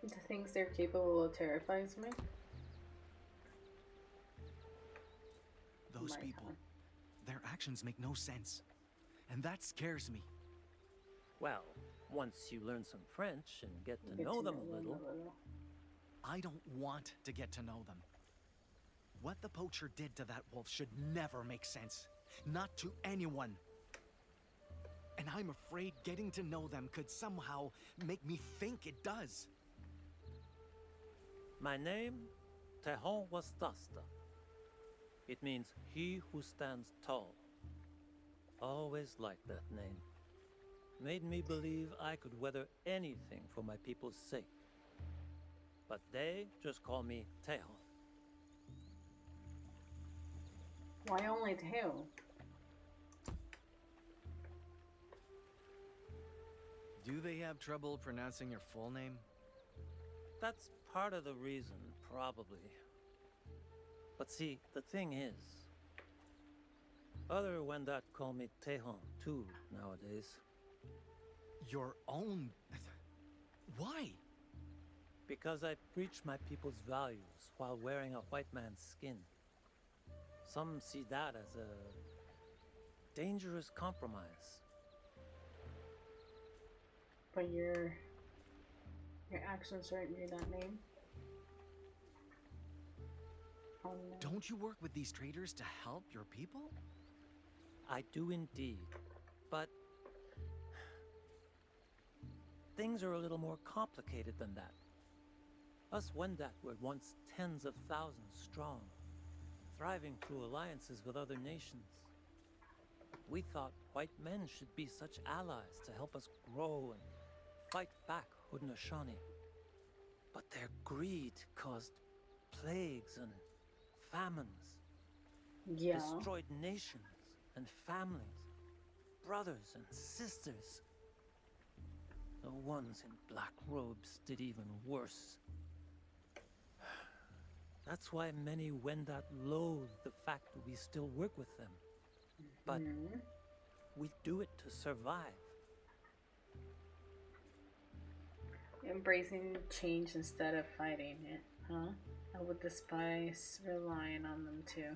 Speaker 1: The things they're capable of terrifies me.
Speaker 5: Those
Speaker 1: Maikan.
Speaker 5: people, their actions make no sense. And that scares me.
Speaker 6: Well, once you learn some French and get to know them a little.
Speaker 5: I don't want to get to know them. What the poacher did to that wolf should never make sense. Not to anyone. And I'm afraid getting to know them could somehow make me think it does.
Speaker 6: My name, Tehon Wastasta. It means he who stands tall. Always liked that name. Made me believe I could weather anything for my people's sake. But they just call me Tehon.
Speaker 1: Why only Tehon?
Speaker 7: Do they have trouble pronouncing your full name?
Speaker 6: That's part of the reason, probably. But see, the thing is, other Wendat call me Tehon too nowadays.
Speaker 5: Your own... Why?
Speaker 6: Because I preach my people's values while wearing a white man's skin. Some see that as a dangerous compromise.
Speaker 1: But your actions aren't near that name. Oh no.
Speaker 5: Don't you work with these traders to help your people?
Speaker 6: I do indeed, but things are a little more complicated than that. Us Wendat were once tens of thousands strong, thriving through alliances with other nations. We thought white men should be such allies to help us grow and fight back Haudenosaunee. But their greed caused plagues and famines, destroyed nations and families, brothers and sisters. The ones in black robes did even worse. That's why many Wendat loathe the fact that we still work with them. But we do it to survive.
Speaker 1: Embracing change instead of fighting it, huh? I would despise relying on them too.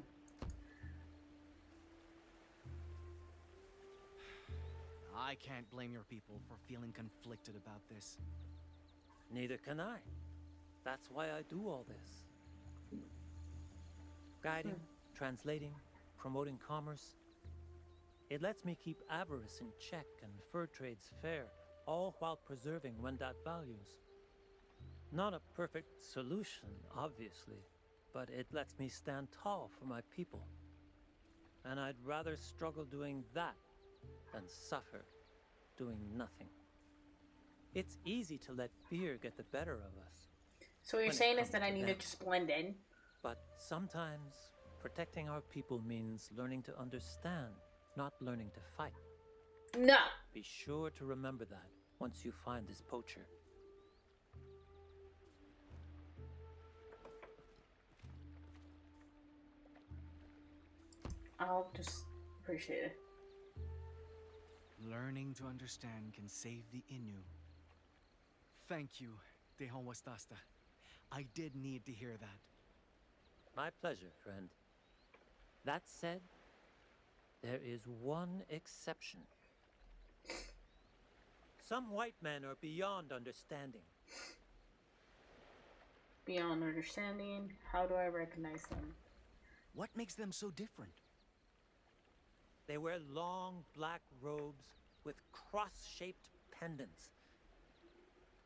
Speaker 5: I can't blame your people for feeling conflicted about this.
Speaker 6: Neither can I. That's why I do all this. Guiding, translating, promoting commerce. It lets me keep avarice in check and fur trades fair, all while preserving Wendat values. Not a perfect solution, obviously, but it lets me stand tall for my people. And I'd rather struggle doing that than suffer doing nothing. It's easy to let fear get the better of us.
Speaker 1: So what you're saying is that I need to just blend in?
Speaker 6: But sometimes protecting our people means learning to understand, not learning to fight.
Speaker 1: No!
Speaker 6: Be sure to remember that once you find this poacher.
Speaker 1: I'll just appreciate it.
Speaker 5: Learning to understand can save the Innu. Thank you, Dehon Wastasta. I did need to hear that.
Speaker 6: My pleasure, friend. That said, there is one exception. Some white men are beyond understanding.
Speaker 1: Beyond understanding? How do I recognize them?
Speaker 5: What makes them so different?
Speaker 6: They wear long black robes with cross-shaped pendants.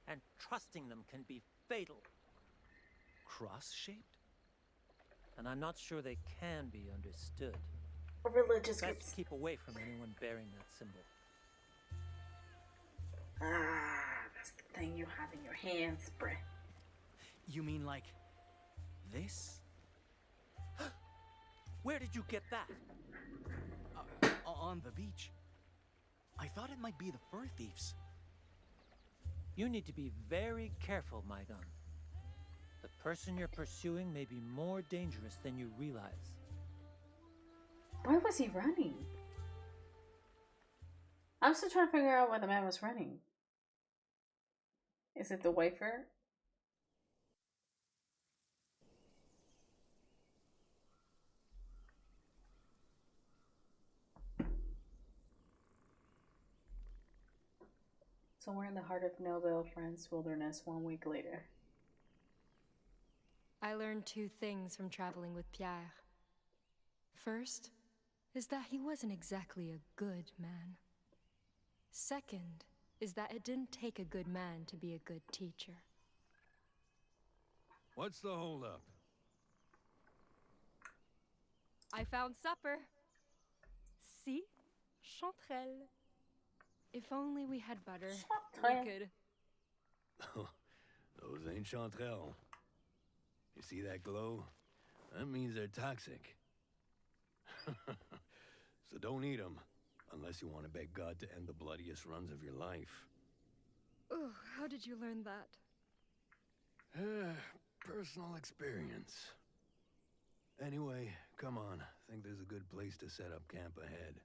Speaker 6: And trusting them can be fatal.
Speaker 5: Cross-shaped?
Speaker 6: And I'm not sure they can be understood.
Speaker 1: Religious
Speaker 6: Best
Speaker 1: groups.
Speaker 6: keep away from anyone bearing that symbol.
Speaker 1: Ah, that's the thing you have in your hands, bruh.
Speaker 5: You mean like this?
Speaker 6: Where did you get that?
Speaker 5: On the beach. I thought it might be the fur thieves.
Speaker 6: You need to be very careful, Maikan. The person you're pursuing may be more dangerous than you realize.
Speaker 1: Why was he running? I'm still trying to figure out why the man was running. Is it the wafer? So we're in the heart of Nobel France wilderness 1 week later.
Speaker 4: I learned two things from traveling with Pierre. First is that he wasn't exactly a good man. Second is that it didn't take a good man to be a good teacher.
Speaker 2: What's the holdup?
Speaker 4: I found supper. See? Chanterelle. If only we had butter, we could.
Speaker 2: Those ain't chanterelle. You see that glow? That means they're toxic. So don't eat them, unless you want to beg God to end the bloodiest runs of your life.
Speaker 4: Oh, how did you learn that?
Speaker 2: Personal experience. Anyway, come on. I think there's a good place to set up camp ahead.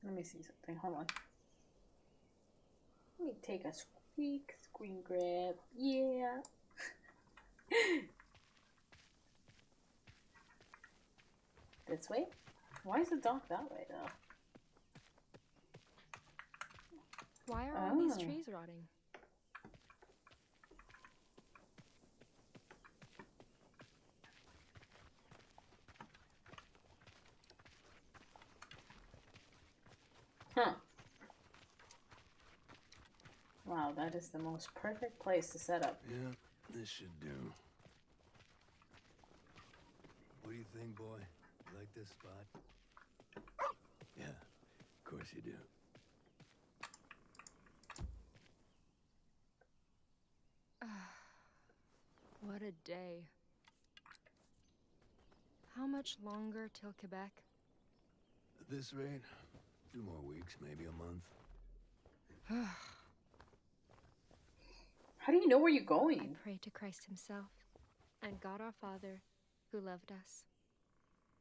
Speaker 1: Let me see something. Hold on. Let me take a screen grab. Yeah. This way? Why is it dark that way, though?
Speaker 4: Why are all these trees rotting?
Speaker 1: Huh. Wow, that is the most perfect place to set up.
Speaker 2: Yeah, this should do. What do you think, boy? You like this spot? Yeah, of course you do.
Speaker 4: What a day. How much longer till Quebec?
Speaker 2: At this rate, 2 more weeks, maybe a month.
Speaker 1: How do you know where you're going?
Speaker 4: I pray to Christ himself and God our Father, who loved us.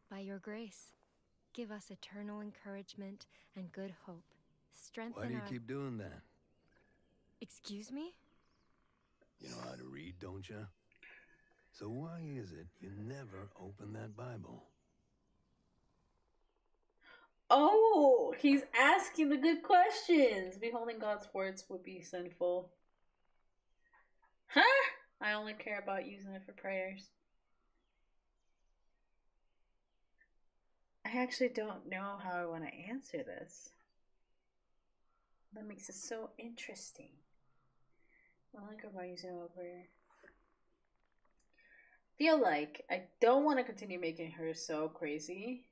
Speaker 4: By your grace, give us eternal encouragement and good hope. Strengthen
Speaker 2: Why do you keep doing that?
Speaker 4: Excuse me?
Speaker 2: You know how to read, don't you? So why is it you never open that Bible?
Speaker 1: Oh, he's asking the good questions. Beholding God's words would be sinful. Huh? I only care about using it for prayers. I actually don't know how I want to answer this. That makes it so interesting. I only care about using it for prayer. Feel like I don't want to continue making her so crazy.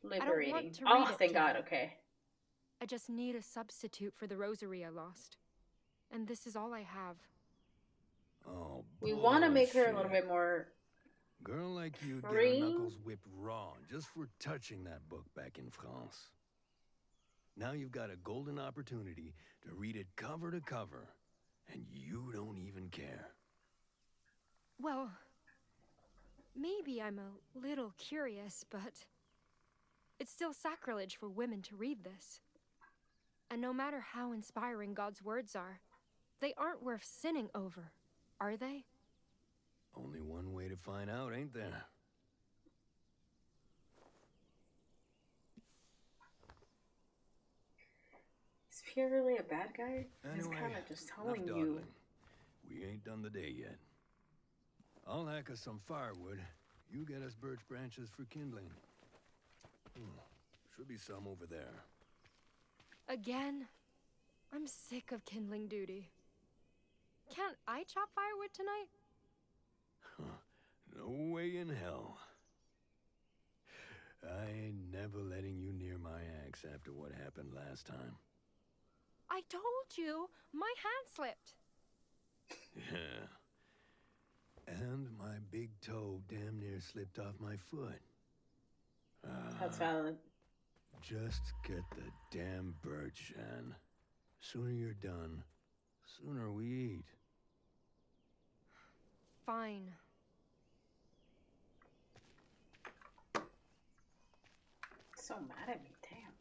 Speaker 1: Liberating.
Speaker 4: I don't want to
Speaker 1: oh,
Speaker 4: read it,
Speaker 1: thank
Speaker 4: Jeanne.
Speaker 1: God, okay.
Speaker 4: I just need a substitute for the rosary I lost. And this is all I have.
Speaker 2: Oh,
Speaker 1: we want to make her a
Speaker 2: bullshit.
Speaker 1: little bit more
Speaker 2: Girl like you get
Speaker 1: free.
Speaker 2: her knuckles whipped raw just for touching that book back in France. Now you've got a golden opportunity to read it cover to cover, and you don't even care.
Speaker 4: Well, maybe I'm a little curious, but it's still sacrilege for women to read this. And no matter how inspiring God's words are, they aren't worth sinning over, are they?
Speaker 2: Only one way to find out, ain't there?
Speaker 1: Is Pierre really a bad guy? He's
Speaker 2: Anyway,
Speaker 1: kind of just
Speaker 2: enough
Speaker 1: telling you.
Speaker 2: dawdling. We ain't done the day yet. I'll hack us some firewood. You get us birch branches for kindling. Should be some over there.
Speaker 4: Again? I'm sick of kindling duty. Can't I chop firewood tonight?
Speaker 2: No way in hell. I ain't never letting you near my axe after what happened last time.
Speaker 4: I told you, my hand slipped.
Speaker 2: Yeah. And my big toe damn near slipped off my foot.
Speaker 1: That's valid.
Speaker 2: Just get the damn birch, Jeanne. Sooner you're done, sooner we eat.
Speaker 4: Fine.
Speaker 1: So mad at me, damn.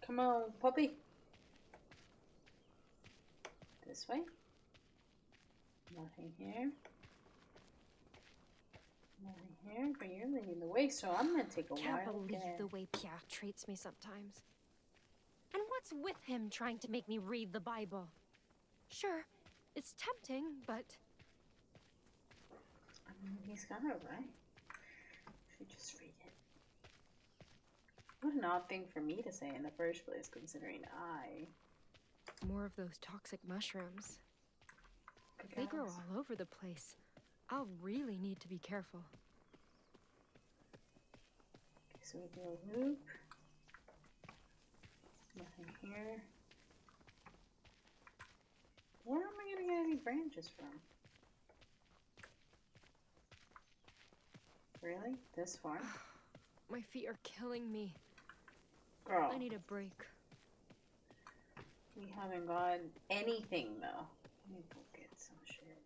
Speaker 1: Come on, puppy. This way. Nothing here. Nothing here, but you're leading the way, so I'm gonna take a while.
Speaker 4: Can't believe the way Pierre treats me sometimes. And what's with him trying to make me read the Bible? Sure, it's tempting, but...
Speaker 1: I mean, he's got it right. Should just read it. What an odd thing for me to say in the first place, considering I...
Speaker 4: More of those toxic mushrooms. They grow all over the place. I'll really need to be careful.
Speaker 1: Okay, so we do a loop. Nothing here. Where am I gonna get any branches from? Really? This far?
Speaker 4: My feet are killing me.
Speaker 1: Girl.
Speaker 4: I need a break.
Speaker 1: We haven't got anything though. Let me go get some shit.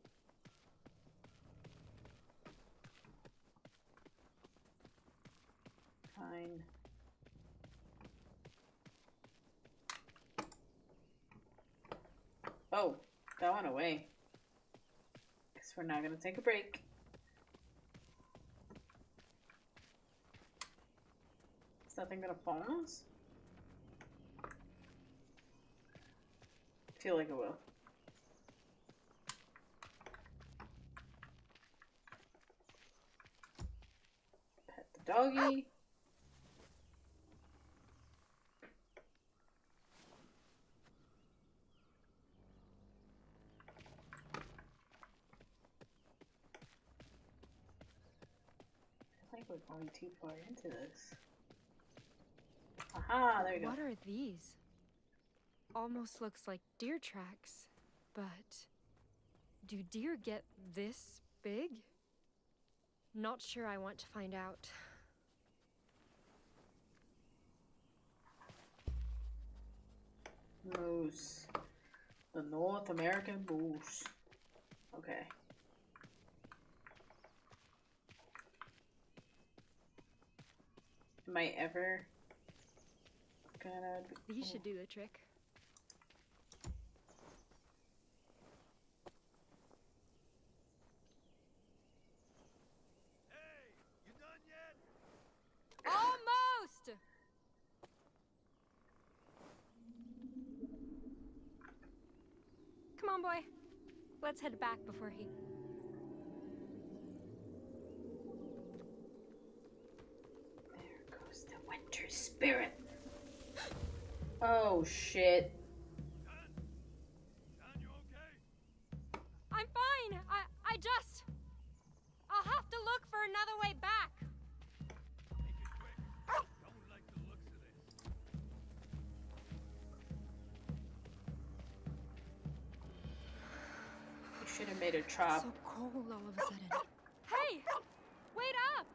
Speaker 1: Fine. Oh, that went away. Guess we're not gonna take a break. Is that thing gonna fall on us? I feel like it will. Pet the doggy. I think we're going too far into this. Aha, there we go.
Speaker 4: What are these? Almost looks like deer tracks, but do deer get this big? Not sure I want to find out.
Speaker 1: Moose. The North American moose. Okay. Am I ever gonna...
Speaker 4: These should do the trick.
Speaker 2: Hey, you done yet?
Speaker 4: Almost! Come on, boy. Let's head back before he...
Speaker 1: There goes the winter spirit. Oh, shit.
Speaker 2: Jeanne, you okay?
Speaker 4: I'm fine. I just... I'll have to look for another way back.
Speaker 2: Make it quick. Don't like the looks of this.
Speaker 1: You should have made a trap.
Speaker 4: So cold all of a sudden. Hey! Wait up!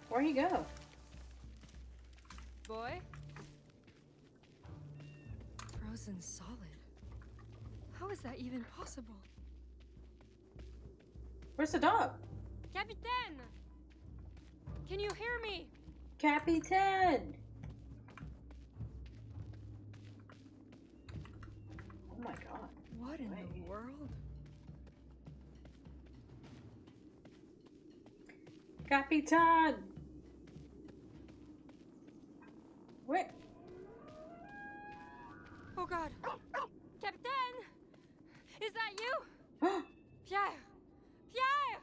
Speaker 1: Where'd he go?
Speaker 4: Boy? Frozen solid. How is that even possible?
Speaker 1: Where's the dog?
Speaker 4: Capitaine! Can you hear me?
Speaker 1: Capitan! Oh my god.
Speaker 4: What in the world?
Speaker 1: Capitan! Where?
Speaker 4: Oh god. Capitaine! Is that you? Pierre! Pierre!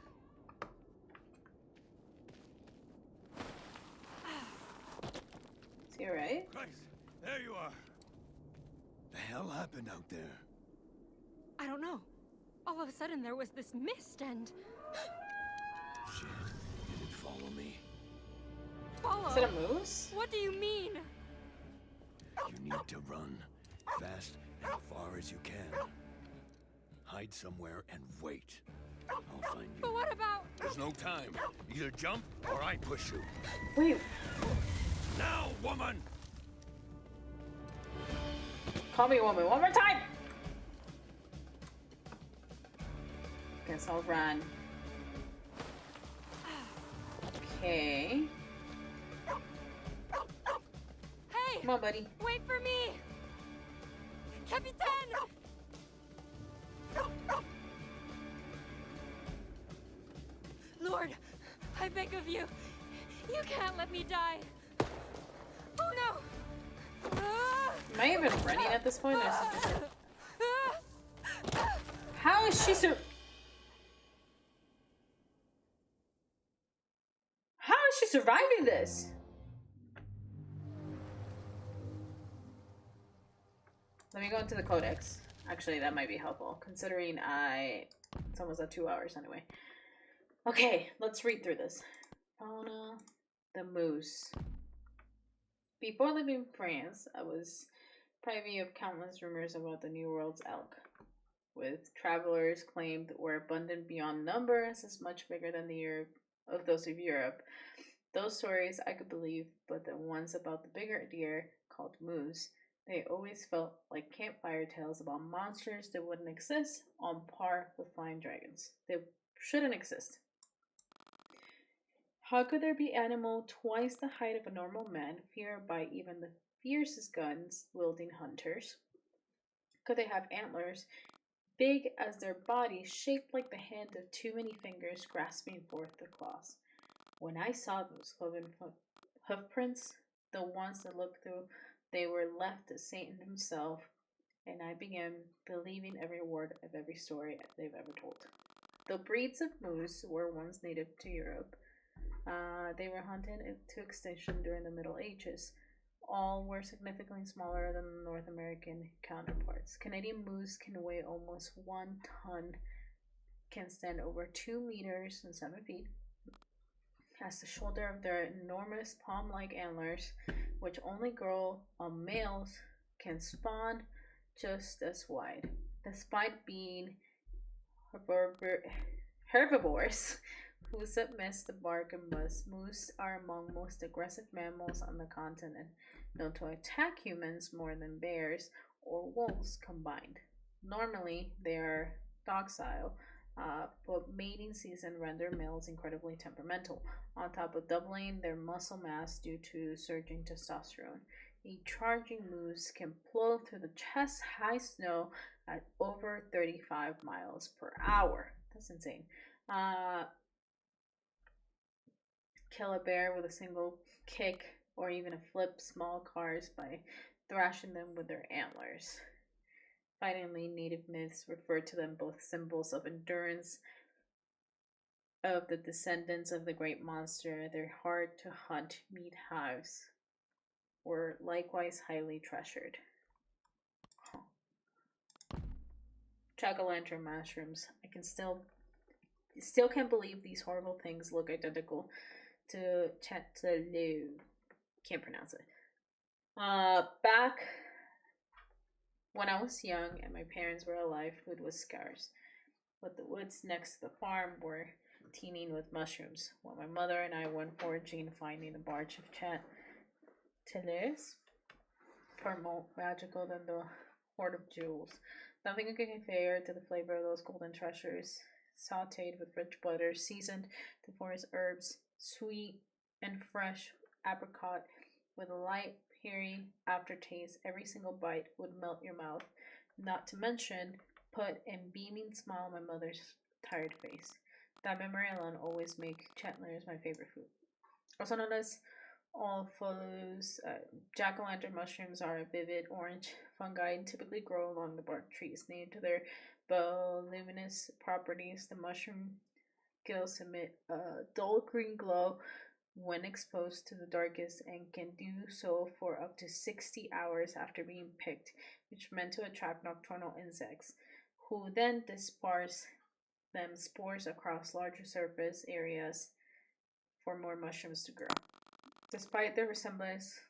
Speaker 1: Is he alright?
Speaker 2: Christ, there you are. The hell happened out there?
Speaker 4: I don't know. All of a sudden there was this mist and...
Speaker 2: Shit, did it follow me?
Speaker 4: Follow?
Speaker 1: Is it a moose?
Speaker 4: What do you mean?
Speaker 2: You need to run fast and far as you can. Hide somewhere and wait. I'll find
Speaker 4: But
Speaker 2: you.
Speaker 4: what about...
Speaker 2: There's no time. Either jump or I push you.
Speaker 1: Wait,
Speaker 2: Now, woman!
Speaker 1: call me woman one more time! Guess I'll run. Okay.
Speaker 4: Hey!
Speaker 1: Come on, buddy.
Speaker 4: Wait for me! Capitaine! Lord, I beg of you. You can't let me die. Oh no!
Speaker 1: Am I even running at this point? Or is it just like... How is she How is she surviving this? Let me go into the codex. Actually, that might be helpful, considering it's almost at 2 hours anyway. Okay, let's read through this. Fauna, the moose. Before leaving France, I was privy of countless rumors about the New World's elk, with travelers claimed were abundant beyond numbers, as much bigger than the Europe of those of Europe. Those stories I could believe, but the ones about the bigger deer, called moose, they always felt like campfire tales about monsters that wouldn't exist, on par with flying dragons. They shouldn't exist. How could there be animal twice the height of a normal man, feared by even the fiercest guns-wielding hunters? Could they have antlers big as their bodies, shaped like the hand of too many fingers grasping forth the claws? When I saw those cloven hoofprints, the ones that looked through, they were left to Satan himself, and I began believing every word of every story they've ever told. The breeds of moose were once native to Europe. They were hunted to extinction during the Middle Ages. All were significantly smaller than the North American counterparts. Canadian moose can weigh almost 1 ton, can stand over 2 meters and 7 feet, has the shoulder of their enormous palm-like antlers, which only grow on males, can spawn just as wide. Despite being herbivores who submit to bark and bust, moose are among most aggressive mammals on the continent, known to attack humans more than bears or wolves combined. Normally, they are docile, but mating season render males incredibly temperamental, on top of doubling their muscle mass due to surging testosterone. A charging moose can plow through the chest-high snow at over 35 miles per hour. That's insane. Kill a bear with a single kick or even flip small cars by thrashing them with their antlers. Finally, native myths refer to them both symbols of endurance of the descendants of the great monster. Their hard to hunt meat hives were likewise highly treasured. Jack-o'-lantern mushrooms. I can still can't believe these horrible things look identical to Chatelu. Can't pronounce it. Back when I was young and my parents were alive, food was scarce, but the woods next to the farm were teeming with mushrooms. While my mother and I went foraging, finding a barge of Chatelu, far more magical than the hoard of jewels. Nothing can compare to the flavor of those golden treasures, sauteed with rich butter, seasoned to forest herbs, sweet and fresh apricot with a light, peary aftertaste. Every single bite would melt your mouth. Not to mention, put a beaming smile on my mother's tired face. That memory alone always make Chatler's my favorite food. Also known as all follows, jack-o'-lantern mushrooms are a vivid orange fungi and typically grow along the bark trees. Named to their bioluminescent properties, the mushroom gills emit a dull green glow when exposed to the darkest and can do so for up to 60 hours after being picked, which is meant to attract nocturnal insects, who then disperse them spores across larger surface areas for more mushrooms to grow. Despite their resemblance,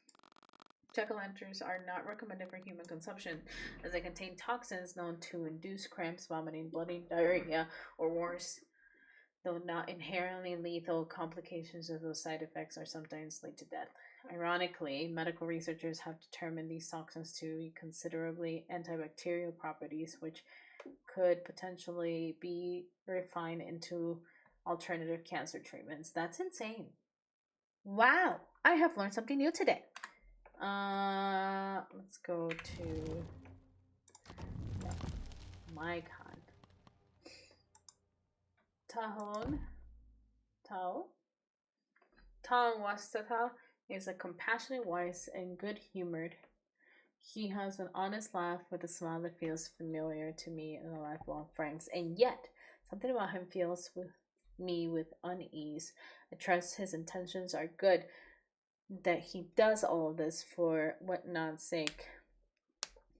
Speaker 1: jack-o'-lanterns are not recommended for human consumption, as they contain toxins known to induce cramps, vomiting, bloating, diarrhea, or worse. Though not inherently lethal, complications of those side effects are sometimes lead to death. Ironically, medical researchers have determined these toxins to be considerably antibacterial properties, which could potentially be refined into alternative cancer treatments. That's insane. Wow, I have learned something new today. Let's go to Maikan. Tao Wastata is a compassionate, wise, and good-humored. He has an honest laugh with a smile that feels familiar to me and a lifelong friends, and yet something about him fills me with unease. I trust his intentions are good, that he does all of this for whatnot's sake,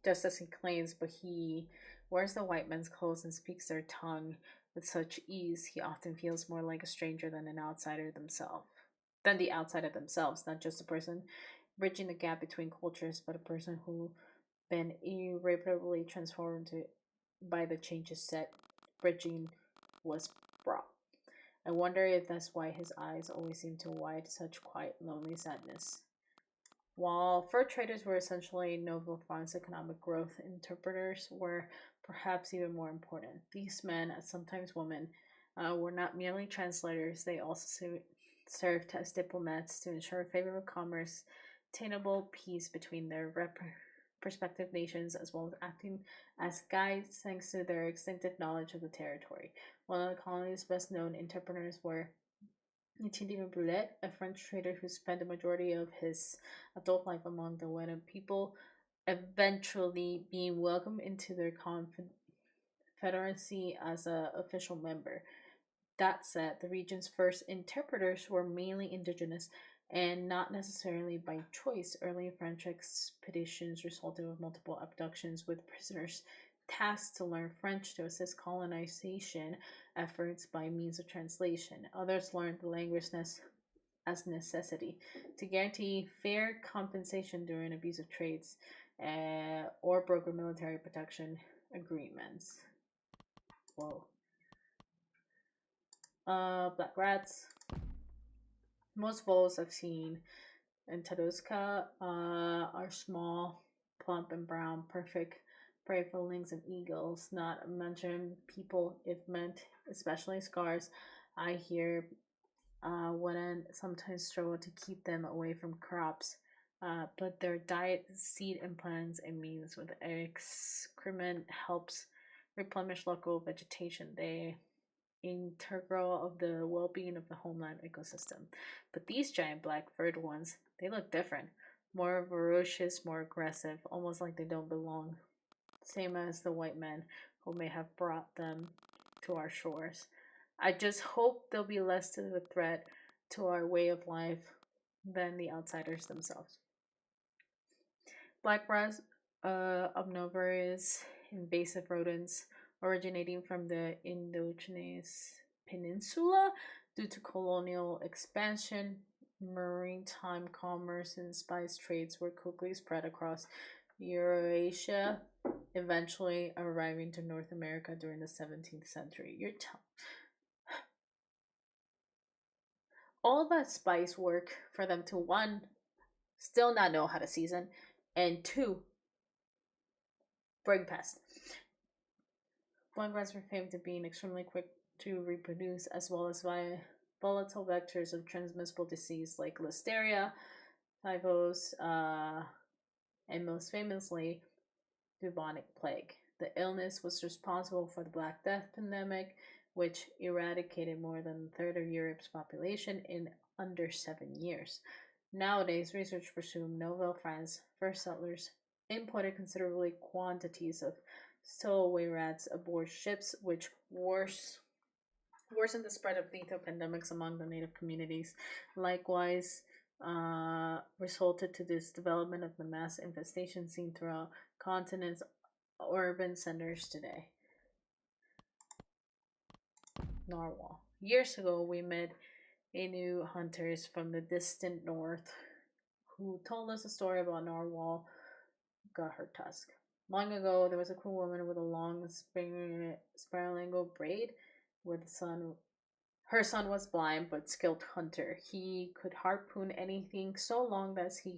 Speaker 1: just as he claims, but he wears the white man's clothes and speaks their tongue with such ease. He often feels more like a stranger than the outsider themselves, not just a person bridging the gap between cultures, but a person who been irreparably transformed by the changes set bridging was brought. I wonder if that's why his eyes always seem to wide such quiet, lonely sadness. While fur traders were essentially noble Fran's economic growth, interpreters were perhaps even more important. These men, and sometimes women, were not merely translators. They also served as diplomats to ensure favorable commerce, attainable peace between their respective nations, as well as acting as guides thanks to their extensive knowledge of the territory. One of the colony's best-known interpreters were Etienne Boulet, a French trader who spent the majority of his adult life among the Wenham people, eventually being welcomed into their confederacy as an official member. That said, the region's first interpreters were mainly indigenous and not necessarily by choice. Early French expeditions resulted in multiple abductions with prisoners tasked to learn French to assist colonization efforts by means of translation. Others learned the language as necessity to guarantee fair compensation during abusive trades or broker military protection. agreements. Whoa. Black rats. Most voles I've seen in Tadoska are small, plump, and brown, perfect prey for lynx and eagles. Not mention people if meant, especially scars. I hear wouldn't sometimes struggle to keep them away from crops. But their diet, seed and plants and means with excrement helps replenish local vegetation. They integral of the well-being of the homeland ecosystem. But these giant black-furred ones, they look different. More ferocious, more aggressive, almost like they don't belong. Same as the white men who may have brought them to our shores. I just hope they'll be less of a threat to our way of life than the outsiders themselves. Black rats omnivorous invasive rodents originating from the Indochine Peninsula due to colonial expansion, maritime commerce, and spice trades were quickly spread across Eurasia, eventually arriving to North America during the 17th century. All that spice work for them to, one, still not know how to season, and two, bring pest. Black rats were famed to being extremely quick to reproduce, as well as via volatile vectors of transmissible disease like listeria, typhus, and most famously, bubonic plague. The illness was responsible for the Black Death pandemic, which eradicated more than a third of Europe's population in under 7 years. Nowadays, research presumes Nouvelle France first settlers imported considerable quantities of stowaway rats aboard ships, which worsened the spread of lethal pandemics among the native communities. Likewise, resulted to this development of the mass infestation seen throughout continents, urban centers today. Narwhal. Years ago, we met Innu hunters from the distant north who told us a story about narwhal got her tusk. Long ago, there was a cool woman with a long spiralingo braid with son. Her son was blind but skilled hunter. He could harpoon anything so long that he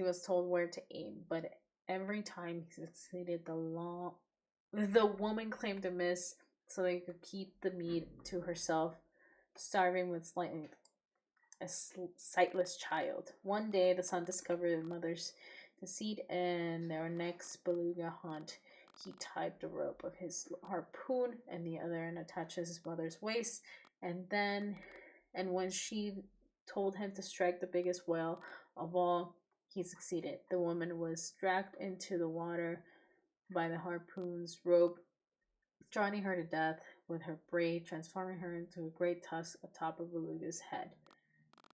Speaker 1: was told where to aim, but every time he succeeded, the woman claimed to miss so they could keep the meat to herself, starving with a sightless child. One day, the son discovered the mother's deceit, and their next beluga hunt, he tied the rope of his harpoon and the other and attaches his mother's waist, and when she told him to strike the biggest whale of all, he succeeded. The woman was dragged into the water by the harpoon's rope, drowning her to death with her braid, transforming her into a great tusk atop of Beluga's head.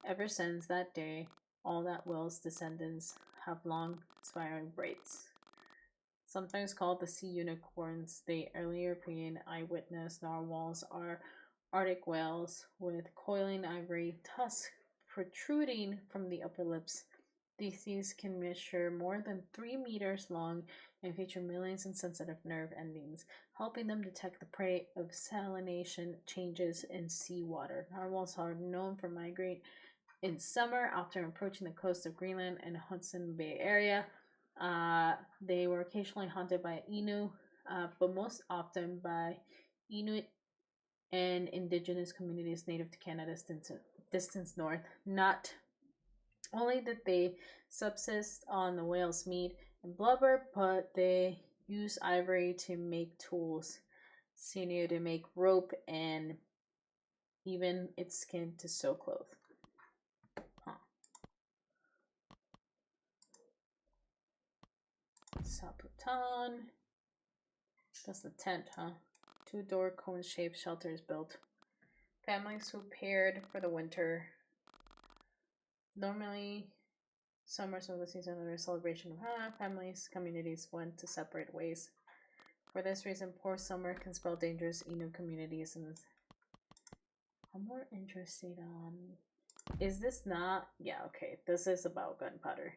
Speaker 1: Ever since that day, all that whale's descendants have long, spiraling braids. Sometimes called the sea unicorns, the early European eyewitness narwhals are Arctic whales with coiling ivory tusks protruding from the upper lips. These can measure more than 3 meters long and feature millions of sensitive nerve endings, helping them detect the prey of salination changes in seawater. Narwhals are known for migrate in summer after approaching the coast of Greenland and Hudson Bay area. They were occasionally hunted by Innu, but most often by Inuit and indigenous communities native to Canada's distance north. Not only did they subsist on the whale's meat and blubber, but they use ivory to make tools, sinew to make rope, and even its skin to sew clothes. Saputan. That's the tent, huh? 2-door cone-shaped shelter is built. Families who paired for the winter. Normally, summers of the season are a celebration of families, communities went to separate ways. For this reason, poor summer can spell dangerous Innu communities, and I'm more interested on. Is this not? Yeah, okay. This is about gunpowder.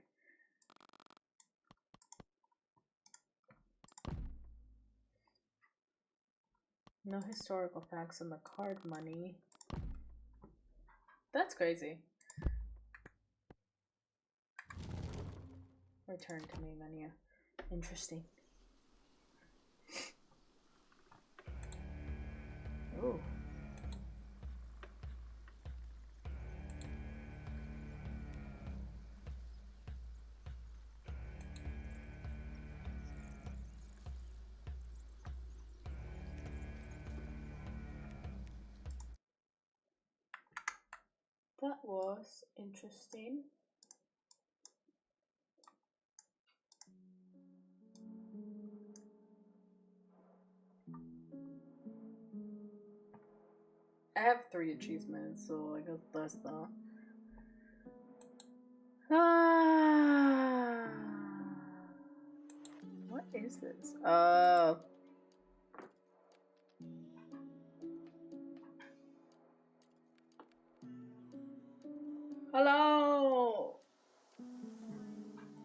Speaker 1: No historical facts on the card money. That's crazy. Return to main menu. Interesting. Ooh. That was interesting. I have 3 achievements, so I guess that's the. What is this? Hello!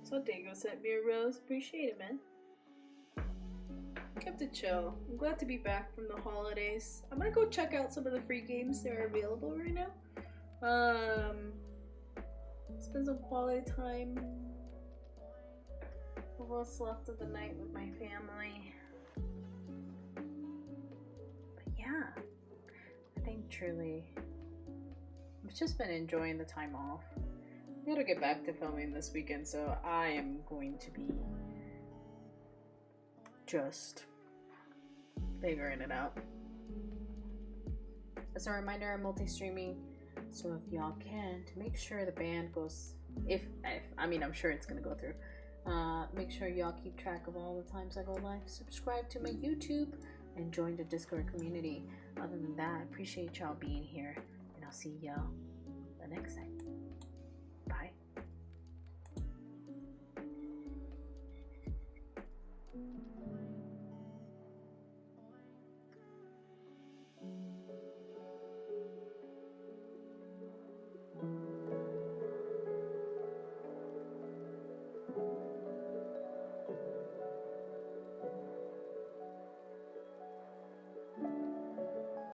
Speaker 1: So Dago sent me a rose. Appreciate it, man. Kept it chill. I'm glad to be back from the holidays. I'm gonna go check out some of the free games that are available right now. Spend some quality time. Almost left of the night with my family. But yeah, I think truly I've just been enjoying the time off. I gotta get back to filming this weekend, so I am going to be just figuring it out. As a reminder, I'm multi-streaming, so if y'all can, to make sure the band goes, I mean, I'm sure it's gonna go through. Make sure y'all keep track of all the times I go live. Subscribe to my YouTube and join the Discord community. Other than that, I appreciate y'all being here, and I'll see y'all the next time.